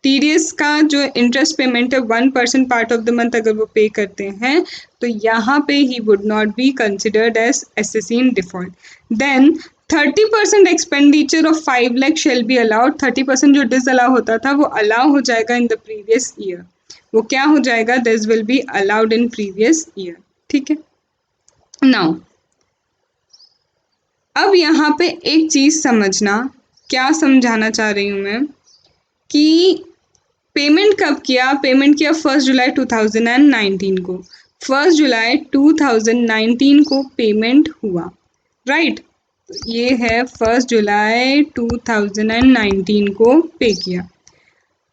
टीडीएस का जो इंटरेस्ट पेमेंट है 1% पार्ट ऑफ द मंथ अगर वो पे करते हैं, तो यहाँ पे he would not be considered as SSC in default. Then 30% expenditure of 5 lakh shall be allowed. 30% जो डिस अलाउ होता था वो अलाउ हो जाएगा इन द प्रीवियस ईयर। वो क्या हो जाएगा, this will be allowed in previous year. ठीक है, नाउ अब यहाँ पे एक चीज समझना, क्या समझाना चाह रही हूँ मैं, कि पेमेंट कब किया, पेमेंट किया 1 जुलाई 2019 को। 1 जुलाई 2019 को पेमेंट हुआ, राइट। ये है 1 जुलाई 2019 को पे किया।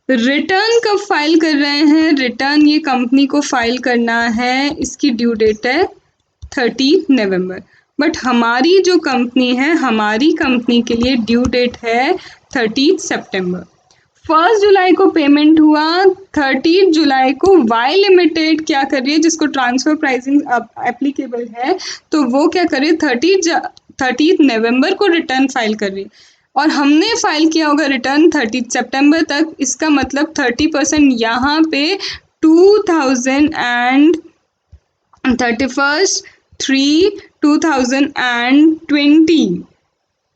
रिटर्न कब फाइल कर रहे हैं, रिटर्न ये कंपनी को फाइल करना है, इसकी ड्यू डेट है 30 नवंबर। बट हमारी जो कंपनी है, हमारी कंपनी के लिए ड्यू डेट है 30 सितंबर। 1 जुलाई को पेमेंट हुआ, 30 जुलाई को वाई लिमिटेड क्या कर रही है, जिसको ट्रांसफर प्राइसिंग एप्लीकेबल है, तो वो क्या कर रही है, 30 नवंबर को रिटर्न फाइल कर रही है, और हमने फाइल किया होगा रिटर्न 30 सितंबर तक। इसका मतलब 30% यहाँ पे 2020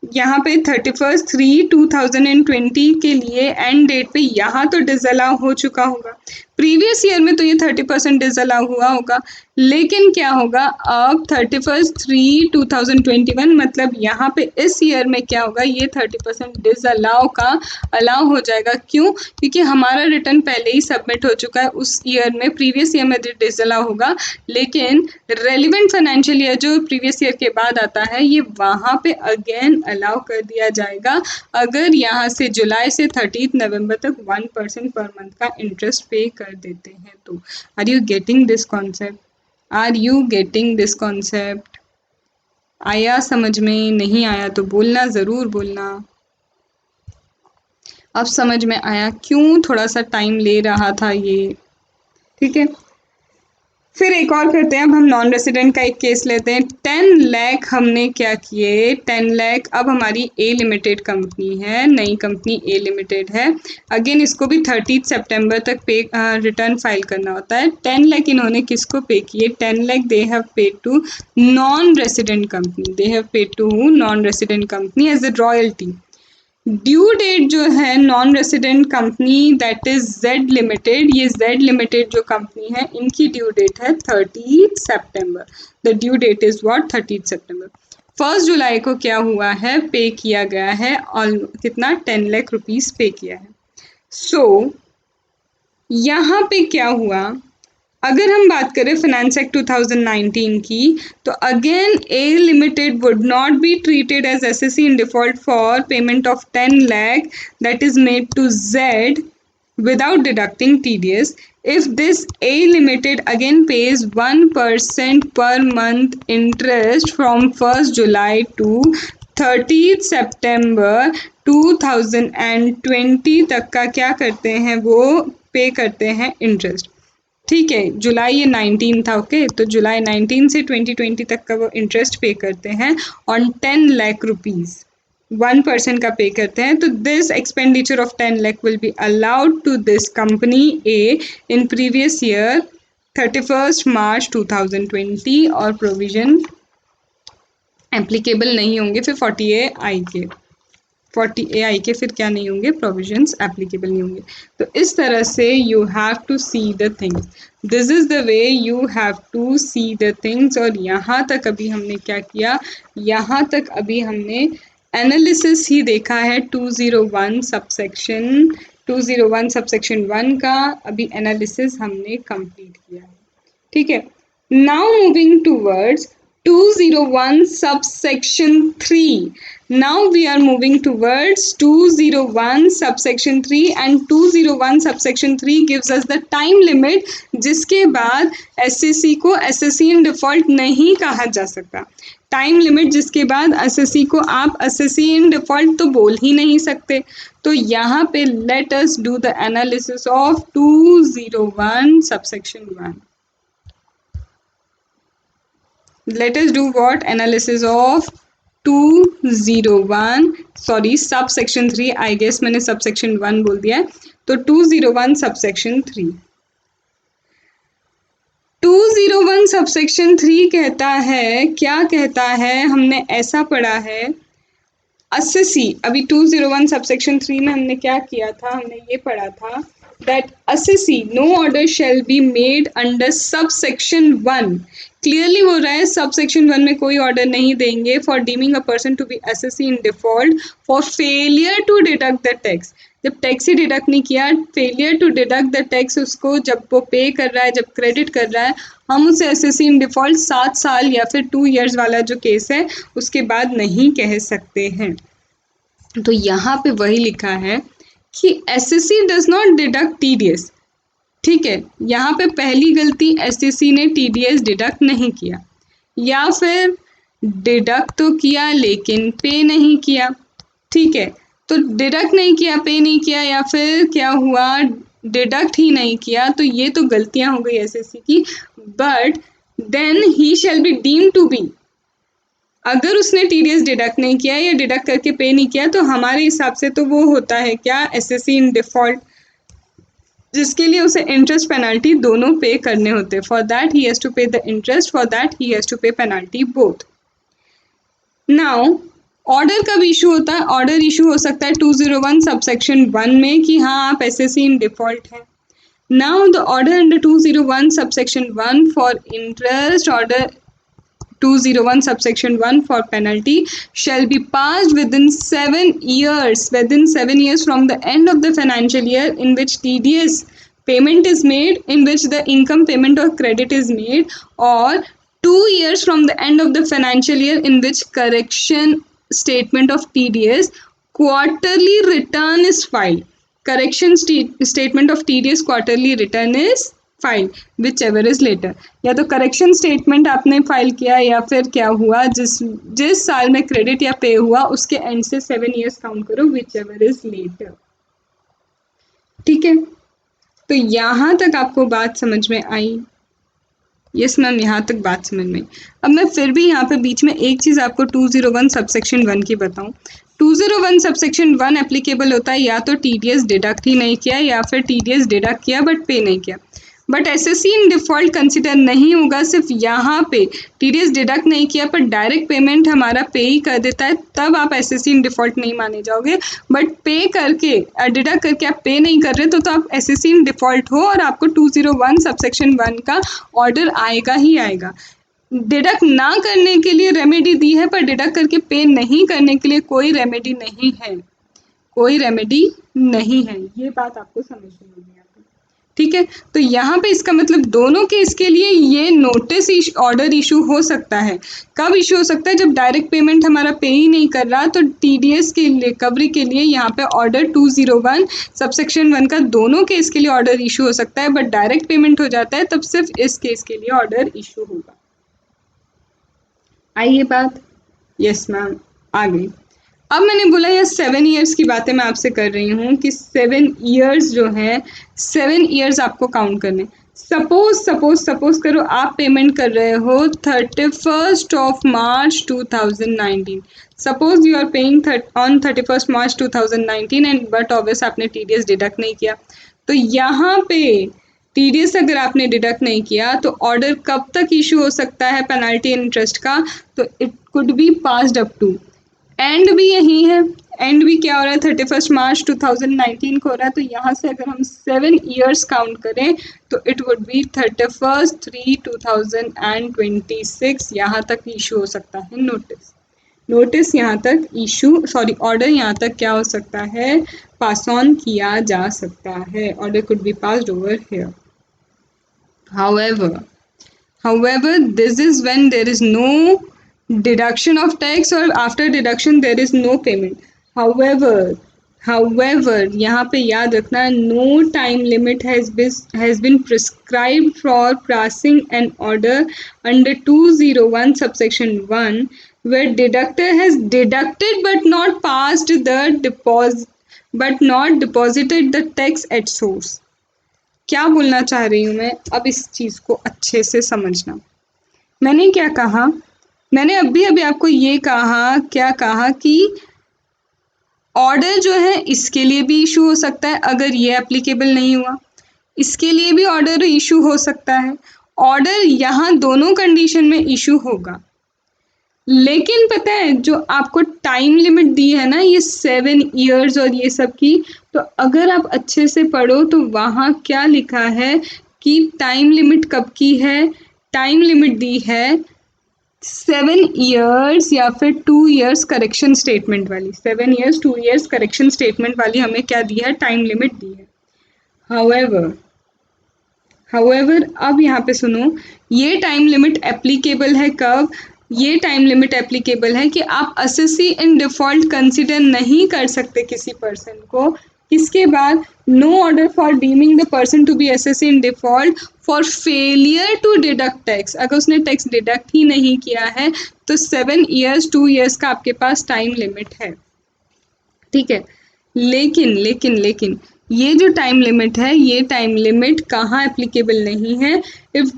यहाँ पे 31/3/2020 के लिए एंड डेट पे यहाँ तो डिसअलाउ हो चुका होगा। प्रीवियस ईयर में तो ये 30% डिसअलाउ हुआ होगा, लेकिन क्या होगा अब 31/3/2021 मतलब यहाँ पे इस ईयर में क्या होगा, ये 30% डिसअलाउ का अलाउ हो जाएगा। क्यों? क्योंकि हमारा रिटर्न पहले ही सबमिट हो चुका है उस ईयर में, प्रीवियस ईयर में डिसअलाउ होगा, लेकिन रेलिवेंट फाइनेंशियल ईयर जो प्रीवियस ईयर के बाद आता है, ये वहाँ पे अगेन अलाउ कर दिया जाएगा अगर यहाँ से जुलाई से 30 नवंबर तक 1% पर मंथ का इंटरेस्ट पे कर देते हैं तो। Are you getting this concept? Are you getting this concept? आया समझ में? नहीं आया तो बोलना, ज़रूर बोलना। अब समझ में आया क्यों थोड़ा सा टाइम ले रहा था ये। ठीक है, फिर एक और करते हैं। अब हम नॉन रेसिडेंट का एक केस लेते हैं। 10 लाख हमने क्या किए, 10 लाख। अब हमारी ए लिमिटेड कंपनी है, नई कंपनी ए लिमिटेड है। अगेन इसको भी 30 सितंबर तक पे रिटर्न फाइल करना होता है। 10 लाख इन्होंने किसको पे किए, 10 lakh they have paid to non resident company, they have paid to non resident company as a royalty. Due date जो है non resident company that is Z limited, ये जेड लिमिटेड जो कंपनी है इनकी ड्यू डेट है 30 सितंबर। The due date is what, 30 सितंबर। 1 जुलाई को क्या हुआ है, पे किया गया है, और कितना, 10 लाख रुपीस पे किया है। सो यहाँ पे क्या हुआ, अगर हम बात करें फाइनेंस एक्ट 2019 की, तो again A limited would not be treated as SSC in default for payment of 10 lakh that is made to Z without deducting TDS. If this A Limited again pays 1% per month interest from 1st July to 30th September 2020 तक का क्या करते हैं, वो पे करते हैं interest. ठीक है, जुलाई ये 19 था, ओके, तो जुलाई 19 से 2020 तक का वो इंटरेस्ट पे करते हैं ऑन 10 लाख रुपीज़, 1% का पे करते हैं। तो this expenditure of 10 lakh will be allowed to this company A in previous year 31 March 2020 और प्रोविजन एप्लीकेबल नहीं होंगे फिर 40 के फिर क्या नहीं होंगे, प्रोविजंस एप्लीकेबल नहीं होंगे। तो इस तरह से you have to see the things, this is the way you have to see the things. और यहाँ तक अभी हमने क्या किया, यहाँ तक अभी हमने एनालिसिस ही देखा है 201 सबसेक्शन 1 का अभी एनालिसिस हमने कंप्लीट किया है। ठीक है, now moving towards 201 subsection 3. Now we are moving towards 201 subsection 3 and 201 subsection 3 gives us the time limit जिसके बाद SSC को SSC in default नहीं कहा जा सकता। टाइम लिमिट जिसके बाद SSC को आप SSC in default तो बोल ही नहीं सकते। तो यहाँ पे let us do the analysis of 201 subsection 1. Let us do what? Analysis of 201, sorry subsection 3, I guess मैंने सबसेक्शन 1 बोल दिया है, तो 201 सबसेक्शन 3। 201 सबसेक्शन 3 कहता है, क्या कहता है, हमने ऐसा पढ़ा है एसएससी, अभी 201 सबसेक्शन 3 में हमने क्या किया था, हमने ये पढ़ा था that assessee no order shall be made under subsection 1. Clearly हो रहा है सबसेक्शन 1 में कोई ऑर्डर नहीं देंगे for deeming a person to be assessee in default for failure to deduct the tax. जब टैक्स ही डिडक्ट नहीं किया, failure to deduct the tax, उसको जब वो पे कर रहा है, जब क्रेडिट कर रहा है, हम उसे assessee इन डिफॉल्ट 7 साल या फिर 2 years वाला जो केस है उसके बाद नहीं कह सकते हैं। तो यहाँ पे वही लिखा है कि SSC does not deduct TDS। ठीक है, यहाँ पे पहली गलती SSC ने TDS डिडक्ट नहीं किया, या फिर डिडक्ट तो किया लेकिन पे नहीं किया। ठीक है, तो डिडक्ट नहीं किया, पे नहीं किया, या फिर क्या हुआ, डिडक्ट ही नहीं किया, तो ये तो गलतियां हो गई SSC की। But then he shall be deem to be, अगर उसने TDS डिडक्ट नहीं किया या डिडक्ट करके पे नहीं किया तो हमारे हिसाब से तो वो होता है क्या, SSC इन डिफॉल्ट, जिसके लिए उसे इंटरेस्ट पेनल्टी दोनों पे करने होते हैं। For that he has to pay the interest, for that he has to pay penalty both. Now order कब इशू होता है, ऑर्डर इशू हो सकता है 201 सबसेक्शन 1 में कि हाँ आप SSC इन डिफॉल्ट हैं। Now the order under 201 subsection 1 for interest, order 201 subsection 1 for penalty shall be passed within 7 years from the end of the financial year in which TDS payment is made, in which the income payment or credit is made, or 2 years from the end of the financial year in which correction statement of TDS quarterly return is filed. Correction statement of TDS quarterly return is file whichever is later. या तो correction statement आपने file किया, या फिर क्या हुआ, जिस साल में क्रेडिट या पे हुआ उसके एंड से 7 years काउंट करो, विच एवर इज लेटर। ठीक है, तो यहाँ तक आपको बात समझ में आई? यस मैम, यहाँ तक बात समझ में आई। अब मैं फिर भी यहाँ पे बीच में एक चीज़ आपको 201 सबसेक्शन 1 की बताऊँ। 201 सबसेक्शन 1 एप्लीकेबल होता है या तो TDS डिडक्ट ही नहीं किया, या फिर TDS डिडक्ट किया बट पे नहीं किया। But SSC in default consider नहीं होगा, सिर्फ यहाँ पे TDS डिडक्ट नहीं किया पर डायरेक्ट पेमेंट हमारा पे ही कर देता है, तब आप SSC इन डिफॉल्ट नहीं माने जाओगे। बट पे करके, डिडक्ट करके आप पे नहीं कर रहे तो आप SSC इन डिफॉल्ट हो और आपको 201 सबसेक्शन 1 का ऑर्डर आएगा ही आएगा। डिडक्ट ना करने के लिए रेमेडी दी है, पर डिडक्ट करके पे नहीं करने के लिए कोई रेमेडी नहीं है, कोई रेमेडी नहीं है। ये बात आपको समझनी होगी। ठीक है। तो यहाँ पे इसका मतलब दोनों केस के लिए ये नोटिस ऑर्डर इशू हो सकता है। कब इशू हो सकता है? जब डायरेक्ट पेमेंट हमारा पे ही नहीं कर रहा, तो टीडीएस के रिकवरी के लिए यहाँ पे ऑर्डर 201 सबसेक्शन 1 का दोनों केस के लिए ऑर्डर इशू हो सकता है, बट डायरेक्ट पेमेंट हो जाता है तब सिर्फ इस केस के लिए ऑर्डर इशू होगा। आई ये बात? यस मैम, आ गई। अब मैंने बोला ये 7 ईयर्स की बातें मैं आपसे कर रही हूँ कि 7 ईयर्स जो है, 7 ईयर्स आपको काउंट करने। सपोज करो आप पेमेंट कर रहे हो 31st of March 2019। Suppose you are paying on 31st March 2019 and but obvious आपने टीडीएस डिडक्ट नहीं किया। तो यहाँ पे टीडीएस अगर आपने डिडक्ट नहीं किया तो ऑर्डर कब तक इशू हो सकता है पेनल्टी एंड इंटरेस्ट का? तो it could be passed up to, and भी यही है। एंड भी क्या हो रहा है? 31st मार्च 2019 को हो रहा है। तो यहाँ से अगर हम 7 ईयर्स काउंट करें तो इट वुड बी 31/3/2026। यहाँ तक इशू हो सकता है नोटिस यहाँ तक ऑर्डर यहाँ तक क्या हो सकता है? पास ऑन किया जा सकता है। Order could be passed over here. However, this is when there is no deduction of tax or after deduction there is no payment. However, यहाँ पे याद रखना, no time limit has been prescribed for passing an order under 201 subsection 1 where deductor has deducted but not deposited the tax at source. क्या बोलना चाह रही हूँ मैं? अब इस चीज़ को अच्छे से समझना। मैंने क्या कहा? मैंने अभी आपको ये कहा, क्या कहा कि ऑर्डर जो है इसके लिए भी इशू हो सकता है अगर ये एप्लीकेबल नहीं हुआ, इसके लिए भी ऑर्डर इशू हो सकता है। ऑर्डर यहाँ दोनों कंडीशन में इशू होगा। लेकिन पता है जो आपको टाइम लिमिट दी है ना, ये 7 ईयर्स और ये सब की, तो अगर आप अच्छे से पढ़ो तो वहाँ क्या लिखा है कि टाइम लिमिट कब की है? टाइम लिमिट दी है 7 ईयर्स या फिर 2 ईयर्स करेक्शन स्टेटमेंट वाली। 7 ईयर्स 2 ईयर्स करेक्शन स्टेटमेंट वाली हमें क्या दी है? टाइम लिमिट दी है। हाउएवर अब यहाँ पे सुनो, ये टाइम लिमिट एप्लीकेबल है कब? ये टाइम लिमिट एप्लीकेबल है कि आप असेसी इन डिफॉल्ट कंसिडर नहीं कर सकते किसी पर्सन को। किसके बाद? No order for deeming the person to be assessee in default for failure to deduct tax. अगर उसने टैक्स डिडक्ट ही नहीं किया है तो 7 ईयर्स 2 ईयर्स का आपके पास टाइम लिमिट है। ठीक है। लेकिन ये जो टाइम लिमिट है, ये टाइम लिमिट कहाँ एप्लीकेबल नहीं है? If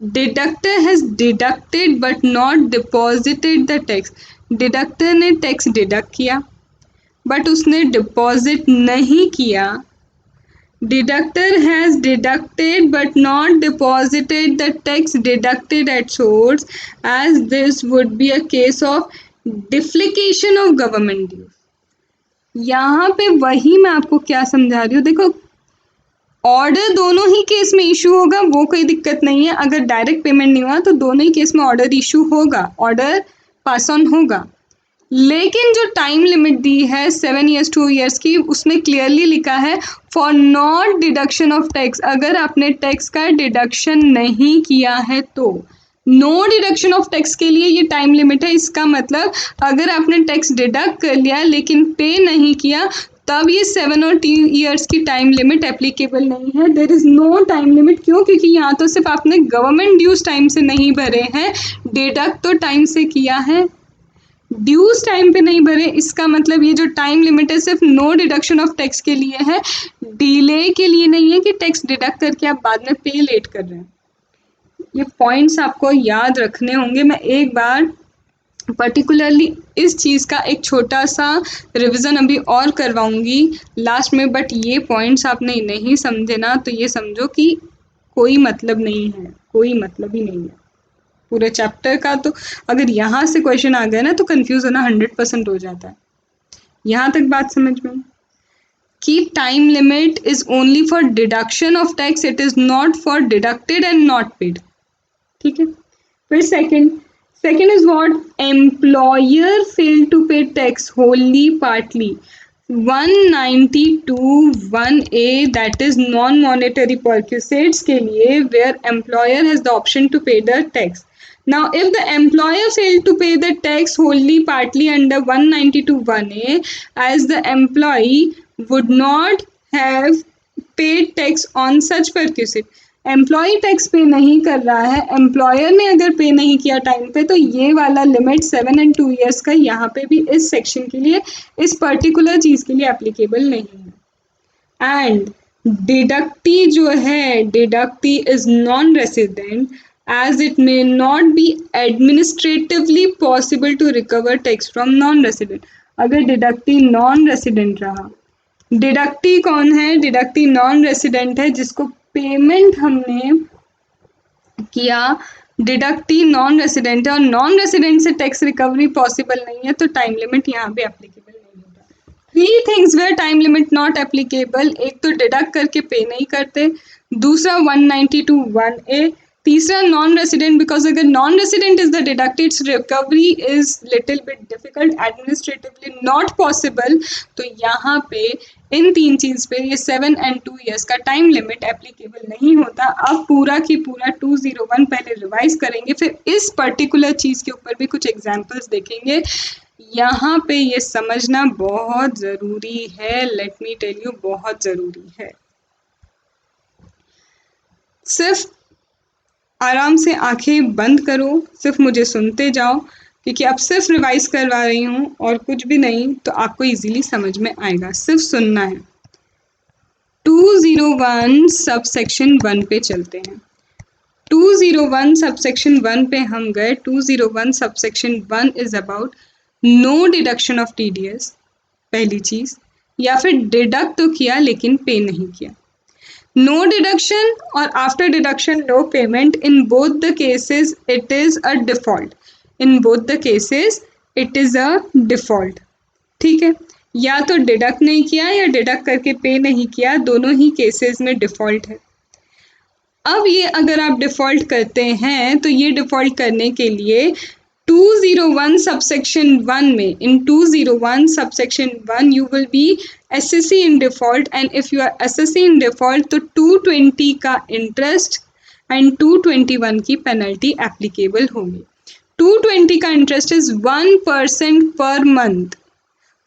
deductor has deducted but not deposited the tax. Deductor ने टैक्स डिडक्ट किया बट उसने डिपॉजिट नहीं किया। Deductor has deducted but not deposited the tax deducted at source, as this would be a case of defalcation of government dues. यहाँ पे वही मैं आपको क्या समझा रही हूँ, देखो ऑर्डर दोनों ही केस में इशू होगा, वो कोई दिक्कत नहीं है। अगर डायरेक्ट पेमेंट नहीं हुआ तो दोनों ही केस में ऑर्डर इशू होगा, ऑर्डर पास ऑन होगा। लेकिन जो टाइम लिमिट दी है 7 ईयर्स 2 ईयर्स की, उसमें क्लियरली लिखा है for not deduction of tax. अगर आपने टैक्स का डिडक्शन नहीं किया है तो नो डिडक्शन ऑफ टैक्स के लिए ये टाइम लिमिट है। इसका मतलब अगर आपने टैक्स डिडक्ट कर लिया लेकिन पे नहीं किया, तब ये 7 और 2 ईयर्स की टाइम लिमिट एप्लीकेबल नहीं है। There is no time limit. क्यों? क्योंकि यहाँ तो सिर्फ आपने गवर्नमेंट ड्यूज टाइम से नहीं भरे हैं, डिडक्ट तो टाइम से किया है, ड्यूज टाइम पे नहीं भरे। इसका मतलब ये जो टाइम लिमिट है सिर्फ नो डिडक्शन ऑफ टैक्स के लिए है, डिले के लिए नहीं है कि टैक्स डिडक्ट करके आप बाद में पे लेट कर रहे हैं। ये पॉइंट्स आपको याद रखने होंगे। मैं एक बार पर्टिकुलरली इस चीज़ का एक छोटा सा रिवीजन अभी और करवाऊंगी लास्ट में, बट ये पॉइंट्स आपने नहीं समझे ना तो ये समझो कि कोई मतलब नहीं है, कोई मतलब ही नहीं है पूरे चैप्टर का। तो अगर यहाँ से क्वेश्चन आ गया ना तो कंफ्यूज होना 100% हो जाता है। यहाँ तक बात समझ में कि time limit is only for deduction of tax, it is not for deducted and not paid. ठीक है। फिर second is what? Employer fail to pay tax wholly partly. 192(1)(a that is non-monetary perquisites के लिए where employer has the option to pay the tax. Now if the employer failed to pay the tax wholly partly under 192(1)(a as the employee would not have paid tax on such perquisite. Employ tax pay नहीं कर रहा है, employer ने अगर पे नहीं किया time पे, तो ये वाला लिमिट 7 and 2 years का यहाँ पे भी इस सेक्शन के लिए, इस पर्टिकुलर चीज के लिए एप्लीकेबल नहीं है. एंड डिडक्टी जो है, deductee is non resident as it may not be administratively possible to recover tax from non-resident. अगर डिडक्टी नॉन रेसिडेंट रहा, डिडक्टी कौन है? डिडक्टी नॉन रेसिडेंट है जिसको पेमेंट हमने किया, डिडक्टी नॉन रेसिडेंट है और नॉन रेसिडेंट से टैक्स रिकवरी पॉसिबल नहीं है, तो टाइम लिमिट यहाँ पे एप्लीकेबल नहीं होता. 3 things where time limit not applicable. एक तो डिडक्ट करके पे नहीं करते, दूसरा 192(1)(a, तीसरा नॉन रेसिडेंट, बिकॉज अगर non resident is the deduct it's recovery is little bit difficult, administratively not possible. तो यहाँ पे इन 3 चीज पे ये 7 and 2 years का टाइम लिमिट एप्लीकेबल नहीं होता. अब पूरा की पूरा 201 पहले रिवाइज करेंगे, फिर इस पर्टिकुलर चीज के ऊपर भी कुछ एग्जाम्पल्स देखेंगे. यहाँ पे ये समझना बहुत जरूरी है, लेट मी टेल यू, बहुत जरूरी है. सिर्फ आराम से आंखें बंद करो, सिर्फ मुझे सुनते जाओ, क्योंकि अब सिर्फ रिवाइज करवा रही हूँ और कुछ भी नहीं, तो आपको इजीली समझ में आएगा, सिर्फ सुनना है. 201 सबसेक्शन 1 पे चलते हैं. 201 सबसेक्शन 1 पे हम गए. 201 subsection 1 is about no deduction of TDS, पहली चीज, या फिर डिडक्ट तो किया लेकिन पे नहीं किया. No deduction or after deduction no payment, in both the cases it is a default. In both the cases it is a default. ठीक है, या तो डिडक्ट नहीं किया या डिडक्ट करके पे नहीं किया, दोनों ही केसेस में डिफॉल्ट है. अब ये अगर आप डिफॉल्ट करते हैं तो ये डिफॉल्ट करने के लिए 201 सबसेक्शन 1 में, in 201 subsection 1 you will be assessee in default, and if you are assessee in default तो 220 का इंटरेस्ट एंड 221 की पेनल्टी एप्लीकेबल होगी. 220 का interest is 1% per month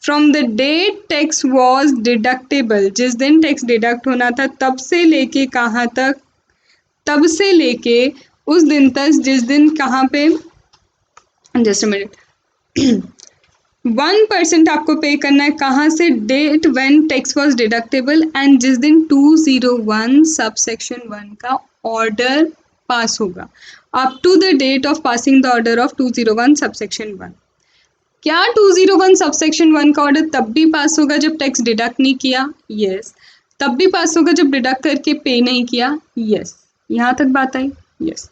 from the date tax was deductible, जिस दिन टैक्स डिडक्ट होना था तब से लेके कहाँ तक, तब से लेके उस दिन तक जिस दिन कहाँ पे, जस्ट अ मिनट, 1% आपको पे करना है कहाँ से, date when tax was deductible, and जिस दिन 201 सबसेक्शन 1 का ऑर्डर पास होगा, up to the date of passing the order of 201 subsection 1. क्या 201 सबसेक्शन 1 का ऑर्डर तब भी पास होगा जब टैक्स डिडक्ट नहीं किया? यस. तब भी पास होगा जब डिडक्ट करके पे नहीं किया? यस. यहाँ तक बात आई? यस.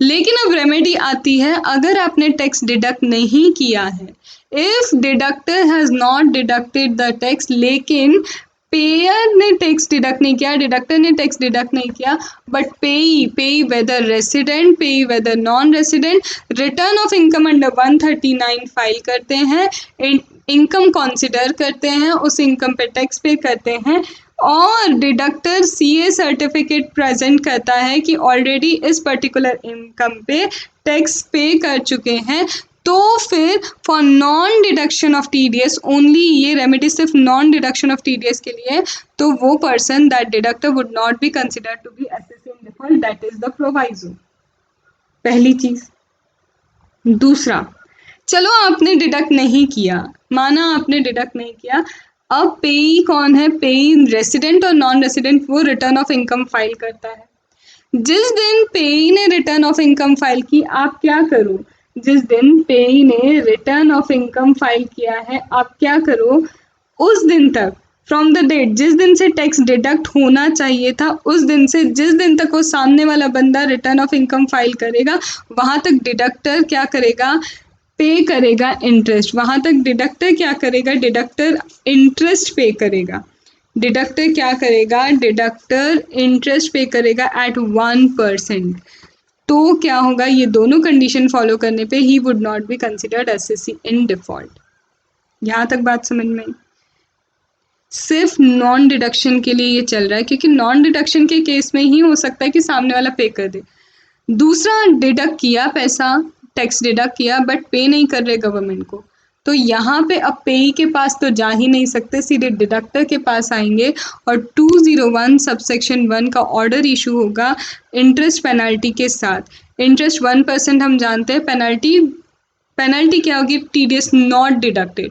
लेकिन अब रेमेडी आती है, अगर आपने टैक्स डिडक्ट नहीं किया है, if deductor has not deducted the tax, लेकिन पेयर ने टैक्स डिडक्ट नहीं किया, डिडक्टर ने टैक्स डिडक्ट नहीं किया, but payee whether resident, payee whether non resident, return of income under 139 file करते हैं, इनकम कंसिडर करते हैं, उस इनकम पे टैक्स पे करते हैं, और डिडक्टर सीए सर्टिफिकेट प्रेजेंट करता है कि ऑलरेडी इस पर्टिकुलर इनकम पे टैक्स पे कर चुके हैं, तो फिर for non deduction of TDS only, ये रेमेडी सिर्फ नॉन डिडक्शन ऑफ टीडीएस के लिए, तो वो person that deductor would not be considered to be assessee in default, that is the proviso. पहली चीज. दूसरा, चलो आपने डिडक्ट नहीं किया, माना आपने डिडक्ट नहीं किया, अब पेई कौन है? पेई रेसिडेंट और नॉन रेसिडेंट, वो रिटर्न ऑफ इनकम फाइल करता है. जिस दिन पेई ने रिटर्न ऑफ इनकम फाइल की, आप क्या करो, जिस दिन पेई ने रिटर्न ऑफ इनकम फाइल किया है, आप क्या करो, उस दिन तक, फ्रॉम द डेट जिस दिन से टैक्स डिडक्ट होना चाहिए था, उस दिन से जिस दिन तक वो सामने वाला बंदा रिटर्न ऑफ इनकम फाइल करेगा, वहां तक डिडक्टर क्या करेगा? पे करेगा इंटरेस्ट. वहां तक डिडक्टर क्या करेगा? डिडक्टर इंटरेस्ट पे करेगा. डिडक्टर क्या करेगा? डिडक्टर इंटरेस्ट पे करेगा एट 1%. तो क्या होगा? ये दोनों कंडीशन फॉलो करने पे he would not be considered SSC in default. यहाँ तक बात समझ में आई? सिर्फ नॉन डिडक्शन के लिए ये चल रहा है, क्योंकि नॉन डिडक्शन के केस में ही हो सकता है कि सामने वाला पे कर दे। दूसरा, डिडक्ट किया पैसा, टैक्स डिडक्ट किया, बट पे नहीं कर रहे गवर्नमेंट को, तो यहाँ पे अब पेई के पास तो जा ही नहीं सकते, सीधे डिडक्टर के पास आएंगे और 201 सबसेक्शन 1 का ऑर्डर इशू होगा इंटरेस्ट पेनल्टी के साथ। इंटरेस्ट 1% हम जानते हैं, पेनल्टी क्या होगी? TDS not deducted.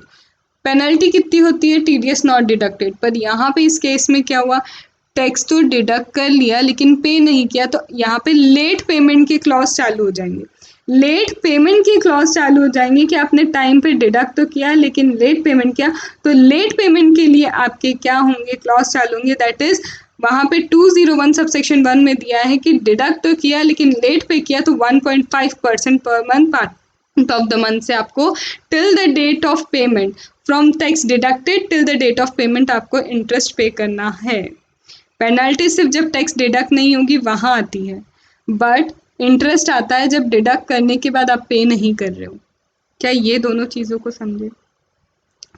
पेनल्टी कितनी होती है? TDS not deducted. पर यहाँ पे इस केस में क्या हुआ? टैक्स तो डिडक्ट कर लिया लेकिन पे नहीं किया, तो यहाँ पे लेट पेमेंट के क्लॉज चालू हो जाएंगे। लेट पेमेंट की क्लॉज चालू हो जाएंगे कि आपने टाइम पे डिडक्ट तो किया लेकिन लेट पेमेंट किया, तो लेट पेमेंट के लिए आपके क्या होंगे? क्लॉज चालू होंगे। दैट इज वहाँ पे 201 सबसेक्शन 1 में दिया है कि डिडक्ट तो किया लेकिन लेट पे किया, तो 1.5% पर मंथ ऑफ द मंथ से आपको till the date of payment, from tax deducted till the date of payment आपको इंटरेस्ट पे करना है। पेनल्टी सिर्फ जब टैक्स डिडक्ट नहीं होगी वहाँ आती है, बट इंटरेस्ट आता है जब डिडक्ट करने के बाद आप पे नहीं कर रहे हो। क्या ये दोनों चीज़ों को समझे?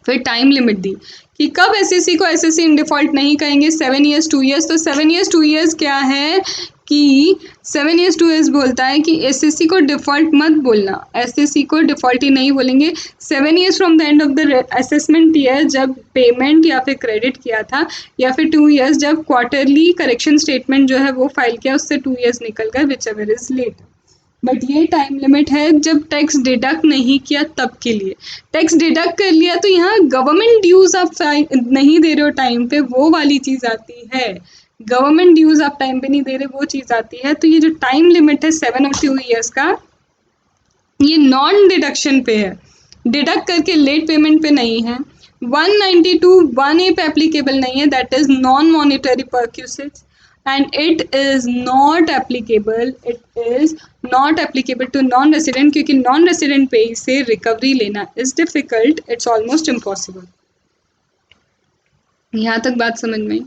फिर टाइम लिमिट दी कि कब एसएससी को एसएससी इन डिफ़ॉल्ट नहीं कहेंगे, 7 ईयर्स 2 ईयर्स। तो 7 ईयर्स 2 ईयर्स क्या है कि 7 ईयर्स 2 ईयर्स बोलता है कि एसएससी को डिफ़ॉल्ट मत बोलना, एसएससी को डिफ़ॉल्ट ही नहीं बोलेंगे। 7 years from the end of the assessment year जब पेमेंट या फिर क्रेडिट किया था, या फिर 2 ईयर्स जब क्वार्टरली करेक्शन स्टेटमेंट जो है वो फाइल किया, उससे 2 ईयर्स निकल गए, whichever is late. But ये टाइम लिमिट है जब टैक्स डिडक्ट नहीं किया तब के लिए। टैक्स डिडक्ट कर लिया तो यहाँ गवर्नमेंट ड्यूज आप नहीं दे रहे हो टाइम पे, वो वाली चीज़ आती है। गवर्नमेंट ड्यूज आप टाइम पे नहीं दे रहे, वो चीज़ आती है। तो ये जो टाइम लिमिट है 7 और 2 ईयर्स का, ये नॉन डिडक्शन पे है, डिडक्ट करके लेट पेमेंट पे नहीं है। 192 1A पे एप्लीकेबल नहीं है, that is non monetary perquisites, and it is not applicable to non resident, क्योंकि नॉन रेसिडेंट पे से रिकवरी लेना is difficult, it's almost impossible. यहाँ तक बात समझ में आई?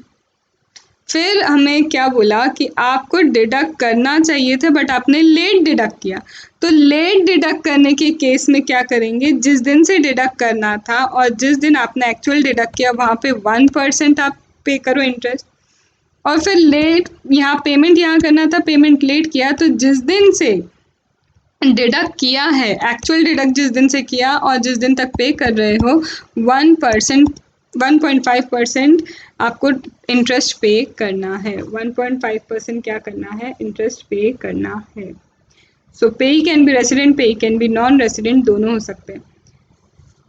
फिर हमें क्या बोला कि आपको डिडक्ट करना चाहिए था बट आपने लेट डिडक्ट किया। तो लेट डिडक्ट करने के केस में क्या करेंगे? जिस दिन से डिडक्ट करना था और जिस दिन आपने एक्चुअल डिडक्ट किया वहाँ पे 1% आप पे करो इंटरेस्ट, और फिर लेट यहाँ पेमेंट यहाँ करना था, पेमेंट लेट किया, तो जिस दिन से डिडक्ट किया है, एक्चुअल डिडक्ट जिस दिन से किया और जिस दिन तक पे कर रहे हो, 1% 1.5% आपको इंटरेस्ट पे करना है। 1.5% क्या करना है? इंटरेस्ट पे करना है। सो पे कैन बी रेसिडेंट, पे कैन बी नॉन रेसिडेंट, दोनों हो सकते हैं।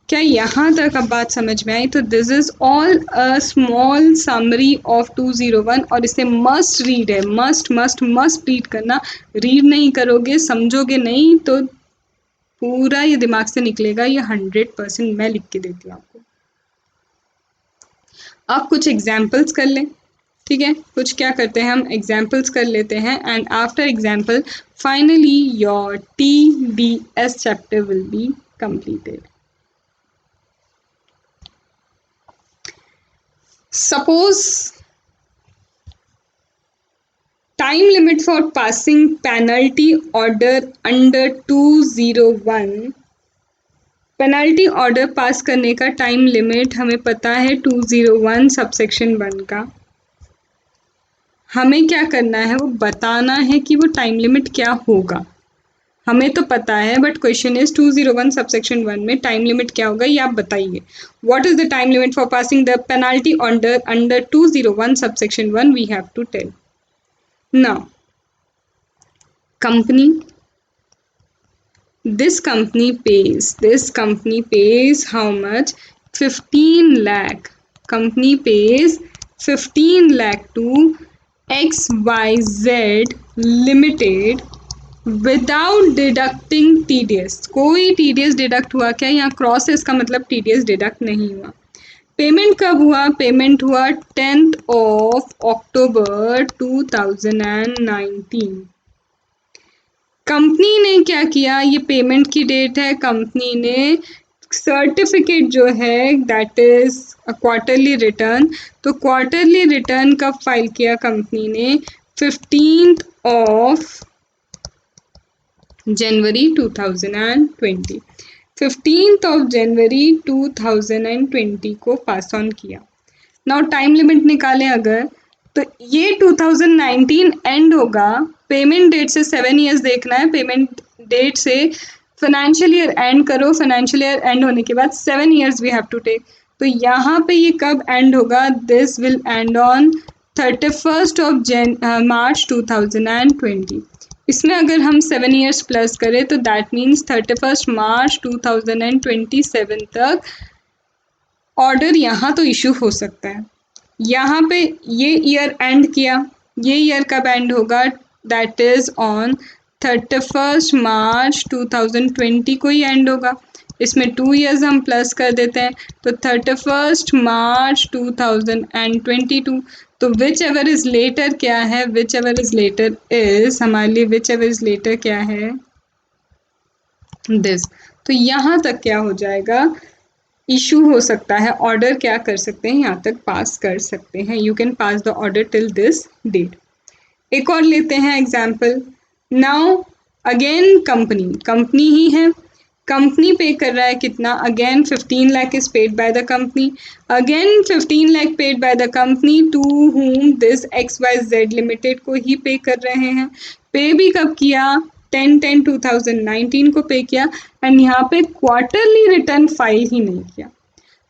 क्या यहाँ तक अब बात समझ में आई? तो this is all a small summary of 201, और इसे मस्ट रीड है, मस्ट मस्ट मस्ट रीड करना। रीड नहीं करोगे, समझोगे नहीं, तो पूरा ये दिमाग से निकलेगा, ये 100% मैं लिख के देती हूँ आपको। अब कुछ एग्जाम्पल्स कर लें, ठीक है? कुछ क्या करते हैं, हम एग्जाम्पल्स कर लेते हैं, and after example finally your TDS chapter will be completed. Suppose time limit for passing penalty order under 201, penalty order pass करने का टाइम लिमिट हमें पता है 201 सबसेक्शन 1 का। हमें क्या करना है? वो बताना है कि वो टाइम लिमिट क्या होगा। हमें तो पता है, बट क्वेश्चन इज 201 सबसेक्शन 1 में टाइम लिमिट क्या होगा, ये आप बताइए। What is the time limit for passing the penalty order under 201 subsection 1? We have to tell. Now company, this company pays how much? 15 lakh. Company pays 15 lakh to XYZ Limited without deducting TDS। कोई TDS deduct हुआ क्या? यहाँ cross है, इसका मतलब TDS deduct नहीं हुआ। Payment कब हुआ? पेमेंट हुआ 10th of October 2019। कंपनी ने क्या किया? ये पेमेंट की डेट है, कंपनी ने सर्टिफिकेट जो है दैट इज क्वार्टरली रिटर्न, तो क्वार्टरली रिटर्न कब फाइल किया कंपनी ने? 15th of January 2020। 15th of जनवरी 2020 को पास ऑन किया। नाउ टाइम लिमिट निकालें अगर, तो ये 2019 एंड होगा, पेमेंट डेट से 7 ईयर्स देखना है, पेमेंट डेट से फाइनेंशियल ईयर एंड करो, फाइनेंशियल ईयर एंड होने के बाद 7 years we have to take. तो यहाँ पे ये कब एंड होगा, this will end on 31st of March 2020। इसमें अगर हम 7 ईयर्स प्लस करें तो दैट मीन्स 31st मार्च 2027 तक ऑर्डर यहाँ तो इशू हो सकता है। यहाँ पे ये ईयर एंड किया, ये ईयर कब एंड होगा, दैट इज ऑन 31st मार्च 2020 को ही एंड होगा। इसमें 2 ईयर्स हम प्लस कर देते हैं, तो 31st मार्च 2022। तो विच एवर इज लेटर क्या है, whichever is later is हमारे लिए, विच एवर इज लेटर क्या है, दिस। तो यहाँ तक क्या हो जाएगा, इशू हो सकता है, ऑर्डर क्या कर सकते हैं, यहाँ तक पास कर सकते हैं, you can pass the order till this date. एक और लेते हैं एग्जाम्पल। नाउ अगेन कंपनी ही है, कंपनी पे कर रहा है कितना, again 15 lakh is paid by the company, again 15 lakh paid by the company to whom this XYZ limited को ही पे कर रहे हैं। पे भी कब किया, 10/10/2019 को पे किया, एंड यहाँ पे क्वार्टरली रिटर्न फाइल ही नहीं किया।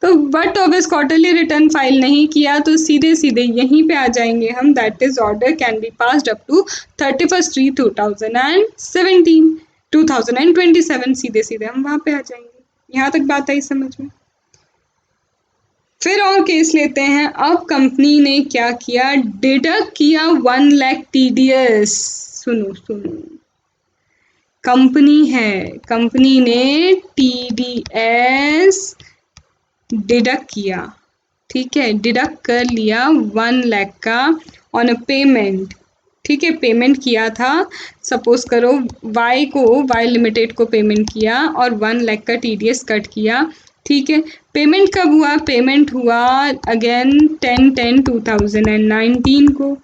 तो but obvious quarterly return file नहीं किया तो सीधे सीधे यहीं पे आ जाएंगे हम, that is order can be passed up to 31st 3/2017 2027, सीधे सीधे हम वहां पे आ जाएंगे। यहाँ तक बात आई समझ में। फिर और केस लेते हैं। अब कंपनी ने क्या किया, डिडक्ट किया 1 लाख TDS। सुनो सुनो, कंपनी है, कंपनी ने TDS डिडक्ट किया, ठीक है, डिडक्ट कर लिया 1 लाख का ऑन अ पेमेंट, ठीक है, पेमेंट किया था, सपोज करो वाई लिमिटेड को पेमेंट किया और 1 लाख का TDS कट किया, ठीक है। पेमेंट कब हुआ, पेमेंट हुआ अगेन 10/10/2019 को।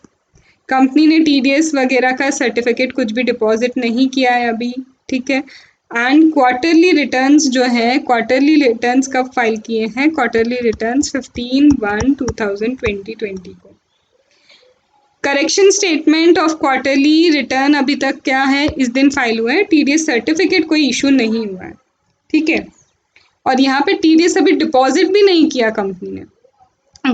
कंपनी ने TDS वगैरह का सर्टिफिकेट कुछ भी डिपॉजिट नहीं किया है अभी, ठीक है। एंड क्वार्टरली रिटर्न्स जो है, क्वार्टरली रिटर्न्स कब फाइल किए हैं, क्वार्टरली रिटर्न्स 15/1/2020 को। Correction statement of quarterly return अभी तक क्या है, इस दिन फाइल हुआ है, TDS सर्टिफिकेट कोई इशू नहीं हुआ है, ठीक है। और यहाँ पे TDS अभी डिपॉजिट भी नहीं किया कंपनी ने।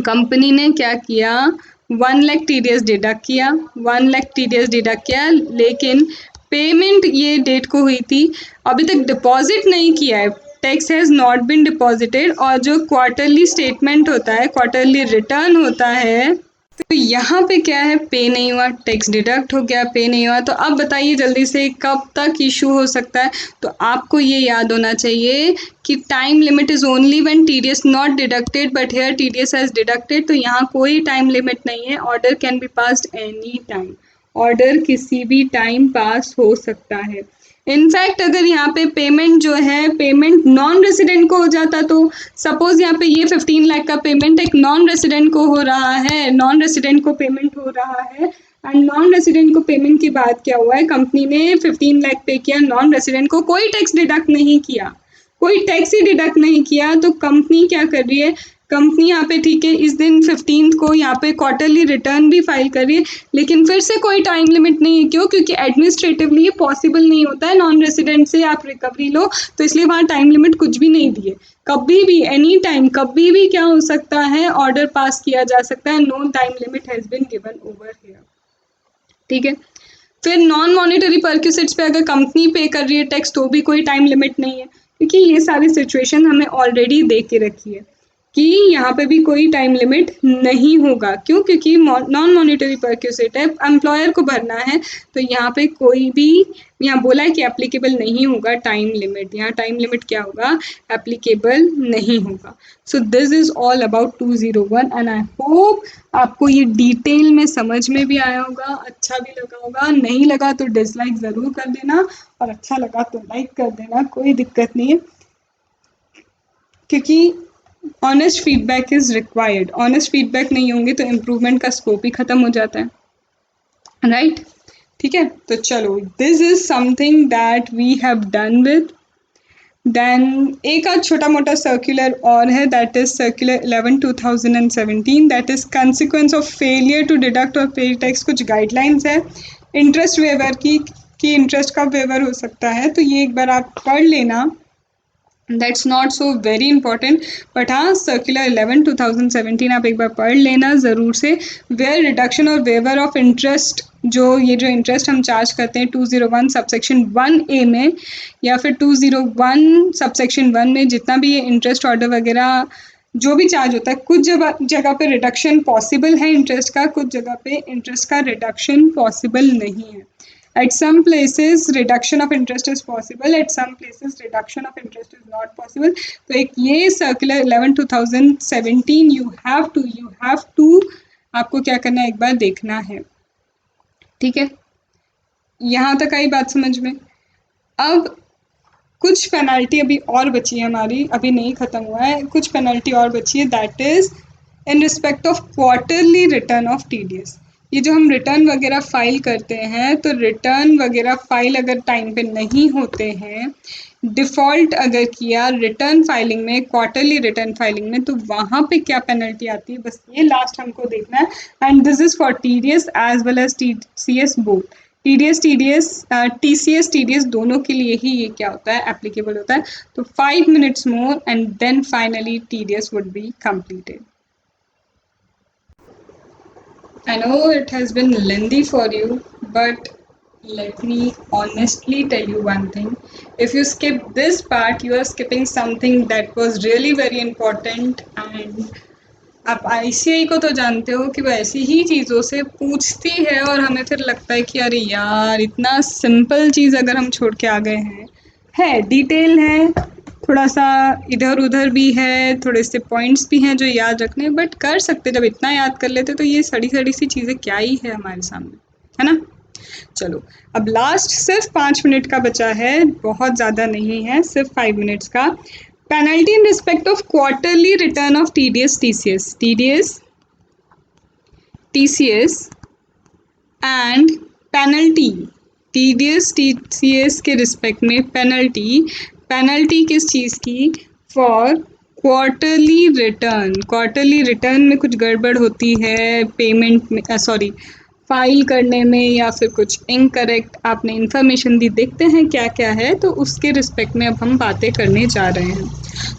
कंपनी ने क्या किया, 1 लाख TDS डिडक्ट किया, 1 लाख TDS डिडक्ट किया, लेकिन पेमेंट ये डेट को हुई थी, अभी तक डिपॉजिट नहीं किया है, tax has not been deposited. और जो क्वार्टरली स्टेटमेंट होता है, क्वार्टरली रिटर्न होता है, तो यहाँ पे क्या है, पे नहीं हुआ, टैक्स डिडक्ट हो गया, पे नहीं हुआ। तो अब बताइए जल्दी से कब तक इशू हो सकता है। तो आपको ये याद होना चाहिए कि time limit is only when TDS not deducted but here TDS has deducted. तो यहाँ कोई टाइम लिमिट नहीं है, order can be passed any time, order किसी भी टाइम पास हो सकता है। इनफैक्ट अगर यहाँ पे पेमेंट जो है, पेमेंट नॉन रेसिडेंट को हो जाता, तो सपोज यहाँ पे ये 15 लाख का पेमेंट एक नॉन रेसिडेंट को हो रहा है, नॉन रेसिडेंट को पेमेंट हो रहा है, एंड नॉन रेसिडेंट को पेमेंट के बाद क्या हुआ है, कंपनी ने 15 लाख पे किया, नॉन रेसिडेंट को कोई टैक्स डिडक्ट नहीं किया, कोई टैक्स ही डिडक्ट नहीं किया। तो कंपनी क्या कर रही है, कंपनी यहाँ पे ठीक है इस दिन 15 को यहाँ पे क्वार्टरली रिटर्न भी फाइल कर रही है, लेकिन फिर से कोई टाइम लिमिट नहीं है। क्यों, क्योंकि एडमिनिस्ट्रेटिवली ये पॉसिबल नहीं होता है नॉन रेसिडेंट से आप रिकवरी लो, तो इसलिए वहाँ टाइम लिमिट कुछ भी नहीं दिए। कभी भी एनी टाइम कभी भी क्या हो सकता है, ऑर्डर पास किया जा सकता है, no time limit has been given over here, ठीक है। फिर नॉन मॉनिटरी परक्यूसिट्स पे अगर कंपनी पे कर रही है टैक्स तो भी कोई टाइम लिमिट नहीं है, क्योंकि ये सारी सिचुएशन हमें ऑलरेडी दे के रखी है कि यहाँ पे भी कोई टाइम लिमिट नहीं होगा। क्यों, क्योंकि नॉन मॉनिटरी परक्यूसिट है, एम्प्लॉयर को भरना है, तो यहाँ पे कोई भी, यहाँ बोला है कि एप्लीकेबल नहीं होगा टाइम लिमिट, यहाँ टाइम लिमिट क्या होगा, एप्लीकेबल नहीं होगा। So this is all about 201 and I hope आपको ये डिटेल में समझ में भी आया होगा, अच्छा भी लगा होगा। नहीं लगा तो डिसलाइक ज़रूर कर देना, और अच्छा लगा तो लाइक कर देना, कोई दिक्कत नहीं है, क्योंकि honest feedback is required. Honest feedback नहीं होंगे तो इम्प्रूवमेंट का स्कोप ही ख़त्म हो जाता है, राइट? ठीक है, तो चलो, this is something that we have done with. Then एक आध छोटा मोटा सर्कुलर और है, that is circular 11/2017, that is consequence of failure to deduct और पे टैक्स। कुछ गाइडलाइंस है इंटरेस्ट वेवर की कि इंटरेस्ट कब वेवर हो सकता है, तो ये एक बार आप पढ़ लेना, that's not so very important, but हाँ सर्कुलर 11/2017 आप एक बार पढ़ लेना ज़रूर से। वेयर रिडक्शन और वेवर ऑफ इंटरेस्ट, जो इंटरेस्ट हम चार्ज करते हैं 201 सबसेक्शन 1A में या फिर 201 सबसेक्शन 1 में, जितना भी ये इंटरेस्ट ऑर्डर वगैरह जो भी चार्ज होता है, कुछ जगह पे रिडक्शन पॉसिबल है इंटरेस्ट का, कुछ जगह पे इंटरेस्ट का रिडक्शन पॉसिबल नहीं है। At some places reduction of interest is possible, at some places reduction of interest is not possible. तो एक ये circular 11/2017 you have to आपको क्या करना है, एक बार देखना है, ठीक है। यहाँ तक आई बात समझ में। अब कुछ पेनल्टी अभी और बची है हमारी, अभी नहीं खत्म हुआ है, कुछ पेनल्टी और बची है, that is in respect of quarterly return of TDS. ये जो हम रिटर्न वगैरह फाइल करते हैं, तो रिटर्न वगैरह फाइल अगर टाइम पे नहीं होते हैं, डिफ़ॉल्ट अगर किया रिटर्न फाइलिंग में, क्वार्टरली रिटर्न फाइलिंग में, तो वहाँ पे क्या पेनल्टी आती है, बस ये लास्ट हमको देखना है। And this is for TDS as well as TCS both. TCS TDS दोनों के लिए ही ये क्या होता है, एप्लीकेबल होता है। तो 5 minutes more and then finally TDS would be completed. I know it has been lengthy for you, but let me honestly tell you one thing. If you skip this part, you are skipping something that was really very important. And आप ICI को तो जानते हो कि वो ऐसी ही चीज़ों से पूछती है और हमें फिर लगता है कि अरे यार इतना सिंपल चीज़ अगर हम छोड़ के आ गए हैं, है डिटेल है, थोड़ा सा इधर उधर भी है, थोड़े से पॉइंट्स भी हैं जो याद रखने, बट कर सकते, जब इतना याद कर लेते तो ये सड़ी सड़ी सी चीज़ें क्या ही है हमारे सामने, है ना। चलो अब लास्ट सिर्फ 5 मिनट का बचा है, बहुत ज़्यादा नहीं है, सिर्फ 5 मिनट्स का। Penalty in respect of quarterly return of TDS TCS and penalty. TDS TCS के रिस्पेक्ट में पेनल्टी किस चीज़ की, फॉर क्वार्टरली रिटर्न में कुछ गड़बड़ होती है पेमेंट में, सॉरी फाइल करने में, या फिर कुछ इनकरेक्ट आपने इन्फॉर्मेशन दी, देखते हैं क्या क्या है, तो उसके रिस्पेक्ट में अब हम बातें करने जा रहे हैं।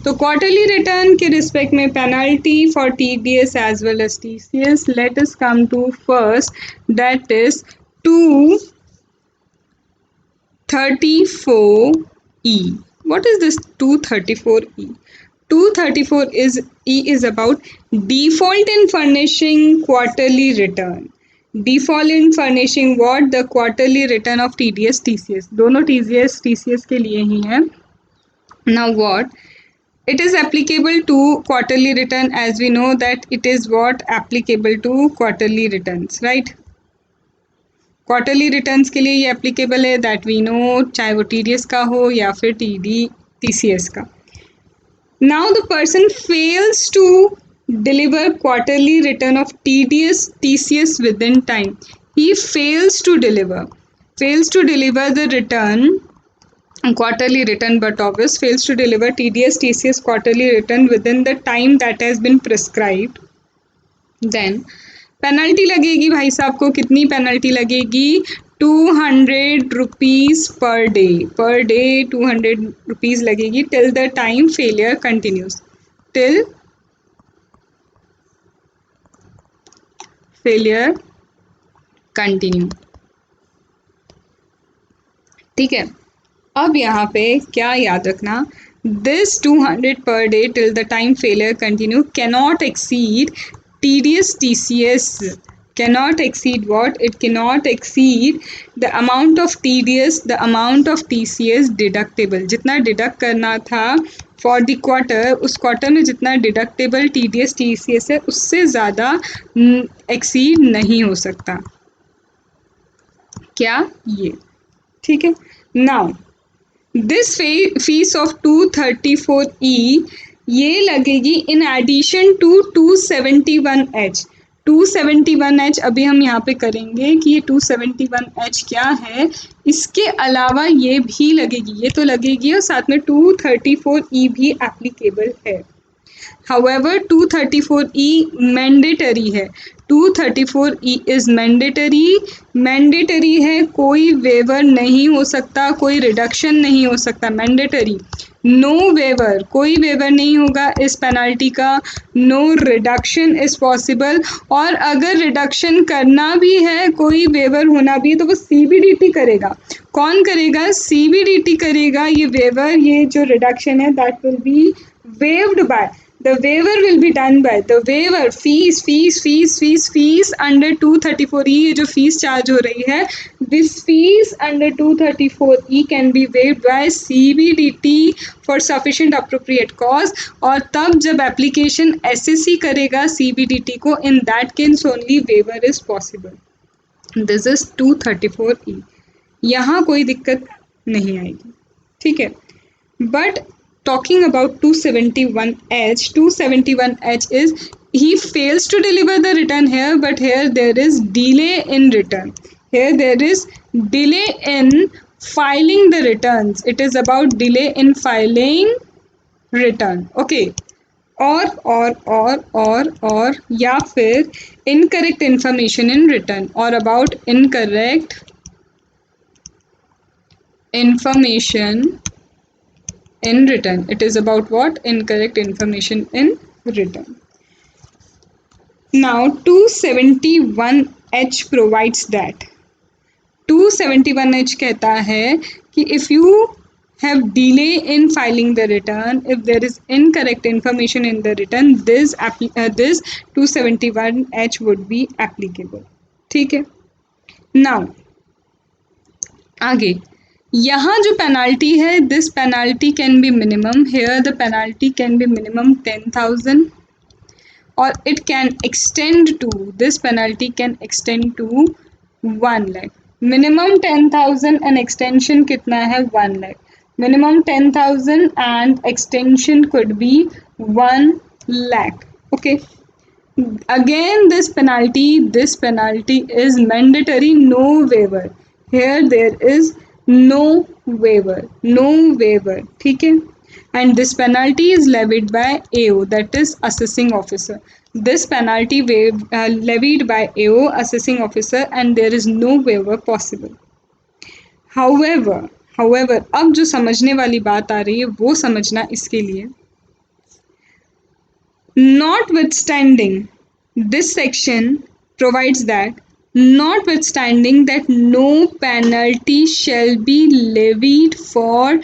तो क्वार्टरली रिटर्न के रिस्पेक्ट में penalty for TDS as well as TCS, let us come to first, that is 234E. What is this 234E? 234E is about default in furnishing quarterly return. Default in furnishing what? The quarterly return of TDS TCS. दोनों TDS TCS के लिए ही है. Now what? It is applicable to quarterly return, as we know that it is what applicable to quarterly returns, right? Quarterly returns के लिए ये applicable है, that we know, चाहे वो टीडीएस का हो या फिर टीसीएस का। Now the person fails to deliver quarterly return of TDS TCS within time, he fails to deliver the return quarterly return, but obvious fails to deliver TDS TCS quarterly return within the time that has been prescribed, then penalty लगेगी भाई साहब को। कितनी penalty लगेगी? 200 rupees per day 200 rupees लगेगी till the time failure continues, till failure continue, ठीक है। अब यहाँ पे क्या याद रखना, this 200 per day till the time failure continue cannot exceed TDS TCS, cannot exceed what? It cannot exceed the amount of TDS, the amount of TCS deductible. जितना deduct करना था फॉर द क्वार्टर, उस quarter में जितना deductible TDS TCS है उससे ज़्यादा exceed नहीं हो सकता। क्या ये ठीक है? Now this fees of 234E ये लगेगी in addition to 271H। 271H अभी हम यहाँ पे करेंगे कि ये 271H क्या है। इसके अलावा ये भी लगेगी, ये तो लगेगी, और साथ में 234E भी एप्लीकेबल है। However, 234E मैंडेटरी है। 234E इज मैंडेटरी है, कोई वेवर नहीं हो सकता, कोई रिडक्शन नहीं हो सकता, मैंडेटरी। नो वेवर, कोई वेवर नहीं होगा इस पेनल्टी का, नो रिडक्शन इज पॉसिबल। और अगर रिडक्शन करना भी है, कोई वेवर होना भी है, तो वो CBDT करेगा। कौन करेगा? CBDT करेगा ये वेवर, ये जो रिडक्शन है that will be waived by, the waiver will be done by the waiver fees under 234E। ये जो फीस चार्ज हो रही है, this fees under 234E can be waived by CBDT for sufficient appropriate cause। और तब जब application SSC करेगा CBDT को, in that case only waiver is possible। this is 234E। यहाँ कोई दिक्कत नहीं आएगी, ठीक है। But talking about 271H, 271H is he fails to deliver the return here, but here there is delay in return. Here there is delay in filing the returns. It is about delay in filing return. Okay. और या फिर incorrect information in return, or about incorrect information in return. It is about what? Incorrect information in return. Now 271H provides that, 271H कहता है कि if you have delay in filing the return, if there is incorrect information in the return, this 271H would be applicable। ठीक है। Now आगे यहाँ जो penalty है, this penalty can be minimum, here the penalty can be minimum 10,000 और it can extend to, this penalty can extend to 1 lakh. Minimum 10,000 and extension कितना है? 1 lakh. Minimum 10,000 and extension could be 1 lakh। Okay, again this penalty is mandatory, no waiver। here there is no waiver, ठीक है। and this penalty is levied by AO, that is assessing officer। this penalty levied by AO, assessing officer, and there is no waiver possible। however अब जो समझने वाली बात आ रही है वो समझना इसके लिए, notwithstanding this section provides that, notwithstanding that no penalty shall be levied for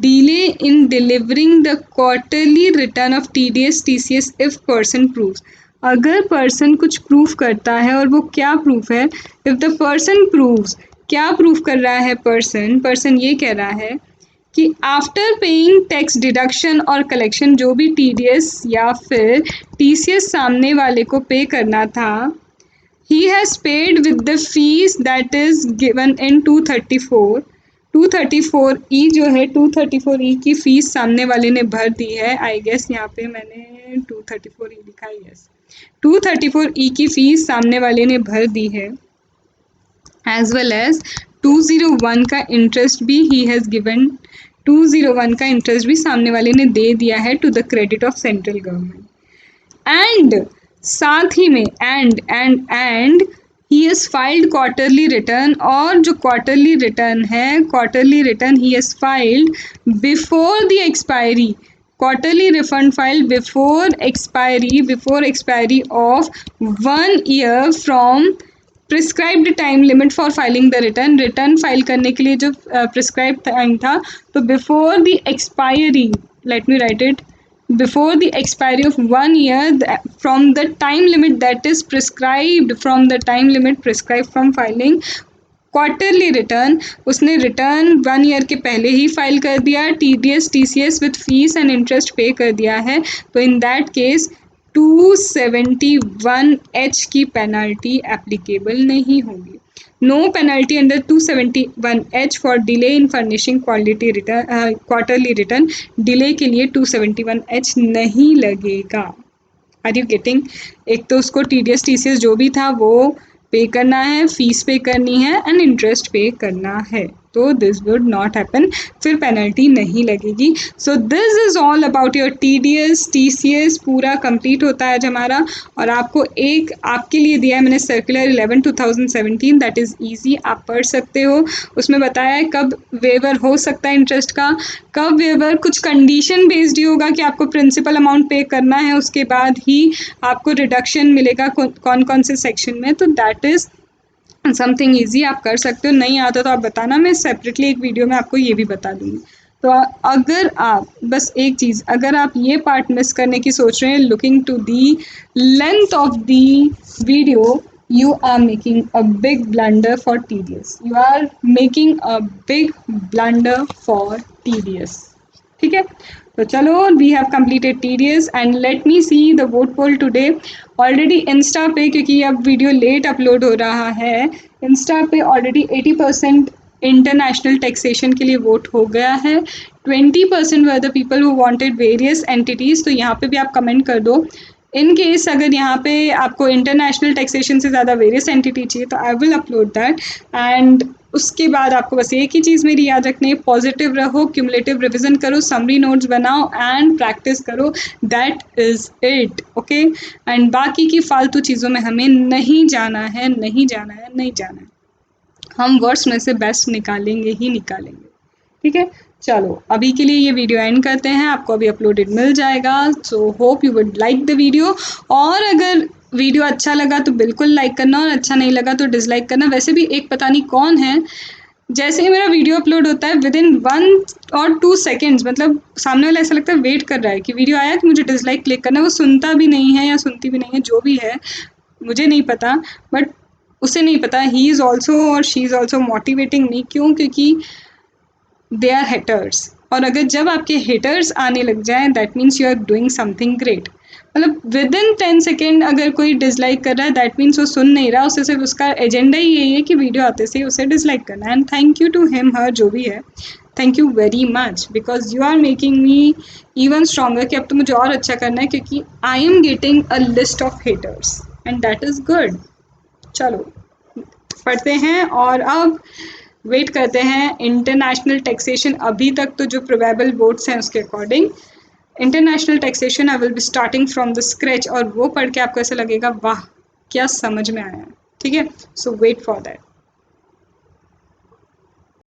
delay in delivering the quarterly return of TDS TCS if person proves। अगर person कुछ प्रूफ करता है, और वो क्या प्रूफ है? if the person proves, क्या proof कर रहा है person ये कह रहा है कि आफ्टर पेइंग टैक्स डिडक्शन और कलेक्शन, जो भी TDS या फिर TCS सामने वाले को पे करना था, he has paid with the fees that is given in 234। 234E जो है, 234E की फीस सामने वाले ने भर दी है। आई गेस यहाँ पे मैंने 234E लिखा है, यस। 234E की फीस सामने वाले ने भर दी है, एज वेल एज 201 का इंटरेस्ट भी ही हैज़ गिवन। 201 का इंटरेस्ट भी सामने वाले ने दे दिया है to the credit of central government. And साथ ही में and he has filed quarterly return, और जो क्वार्टरली रिटर्न है, quarterly return he has filed before the expiry, quarterly refund filed before expiry of 1 year from prescribed time limit for filing the return file करने के लिए जो prescribe time था, तो before the expiry, let me write it, before the expiry of 1 year from the time limit that is prescribed, from the time limit prescribe from filing quarterly return, उसने return 1 year के पहले ही file कर दिया, TDS TCS with fees and interest पे कर दिया है, तो इन दैट केस 271H की पेनल्टी एप्लीकेबल नहीं होगी। No penalty under 271H for delay in furnishing quarterly return. Delay के लिए 271H नहीं लगेगा। Are you getting? एक तो उसको TDS TCS जो भी था वो पे करना है, फीस पे करनी है एंड इंटरेस्ट पे करना है, तो दिस वुड नॉट हैपन, फिर पेनल्टी नहीं लगेगी। So this is all about your TDS TCS, पूरा कंप्लीट होता है आज हमारा। और आपको एक आपके लिए दिया है मैंने सर्कुलर 11/2017, दैट इज़ ईजी, आप पढ़ सकते हो। उसमें बताया है कब वेवर हो सकता है इंटरेस्ट का, कब वेवर कुछ कंडीशन बेस्ड ही होगा कि आपको प्रिंसिपल अमाउंट पे करना है, उसके बाद ही आपको रिडक्शन मिलेगा कौन कौन से सेक्शन में, तो दैट इज़ समथिंग ईजी, आप कर सकते हो। नहीं आता तो आप बताना, मैं सेपरेटली एक वीडियो में आपको ये भी बता दूँगी। तो अगर आप बस एक चीज़, अगर आप ये पार्ट मिस करने की सोच रहे हैं, looking to the length of the video, you are making a big blunder for TDS. You are making a big blunder for TDS. ठीक है, तो चलो, we have completed TDS and let me see the vote poll today. Already Insta पे, क्योंकि अब video late upload हो रहा है, इंस्टा पे ऑलरेडी 80% इंटरनेशनल टैक्सेशन के लिए वोट हो गया है। 20% were the people who wanted various entities, तो यहाँ पे भी आप कमेंट कर दो। इन केस अगर यहाँ पे आपको इंटरनेशनल टैक्सेशन से ज़्यादा वेरियस एंटिटी चाहिए तो I will upload that. And उसके बाद आपको बस एक ही चीज़ मेरी याद रखनी है, पॉजिटिव रहो, क्यूमुलेटिव रिविजन करो, समरी नोट्स बनाओ एंड प्रैक्टिस करो, that is it, okay. And बाकी की फालतू चीज़ों में हमें नहीं जाना है, नहीं जाना है, नहीं जाना है। हम वर्ड्स में से बेस्ट निकालेंगे ही निकालेंगे, ठीक है। चलो, अभी के लिए ये वीडियो एंड करते हैं, आपको अभी अपलोडेड मिल जाएगा। So hope you would like the video, और अगर वीडियो अच्छा लगा तो बिल्कुल लाइक करना, और अच्छा नहीं लगा तो डिसलाइक करना। वैसे भी एक पता नहीं कौन है, जैसे ही मेरा वीडियो अपलोड होता है विद इन 1 और 2 सेकेंड्स, मतलब सामने वाला ऐसा लगता है वेट कर रहा है कि वीडियो आया कि मुझे डिसलाइक क्लिक करना है, वो सुनता भी नहीं है या सुनती भी नहीं है, जो भी है मुझे नहीं पता, बट उसे नहीं पता ही इज़ ऑल्सो और she is also motivating me. क्यों? क्योंकि दे आर हेटर्स, और अगर जब आपके हेटर्स आने लग जाएं that means you are doing something great. मतलब विद इन 10 सेकेंड अगर कोई डिसलाइक कर रहा है दैट मीन्स वो सुन नहीं रहा, उसे सिर्फ उसका एजेंडा ही यही है कि वीडियो आते से उसे डिसलाइक करना। And thank you to him her जो भी है, thank you very much, because you are making me even stronger कि अब तो मुझे और अच्छा करना है, क्योंकि I am getting a list of haters and that is good. चलो, पढ़ते हैं और अब वेट करते हैं इंटरनेशनल टैक्सेशन। अभी तक तो जो प्रोबेबल वोट्स हैं उसके according international taxation I will be starting from the scratch, और वो पढ़ के आपको ऐसा लगेगा वाह क्या समझ में आया है, ठीक है। सो वेट फॉर दैट।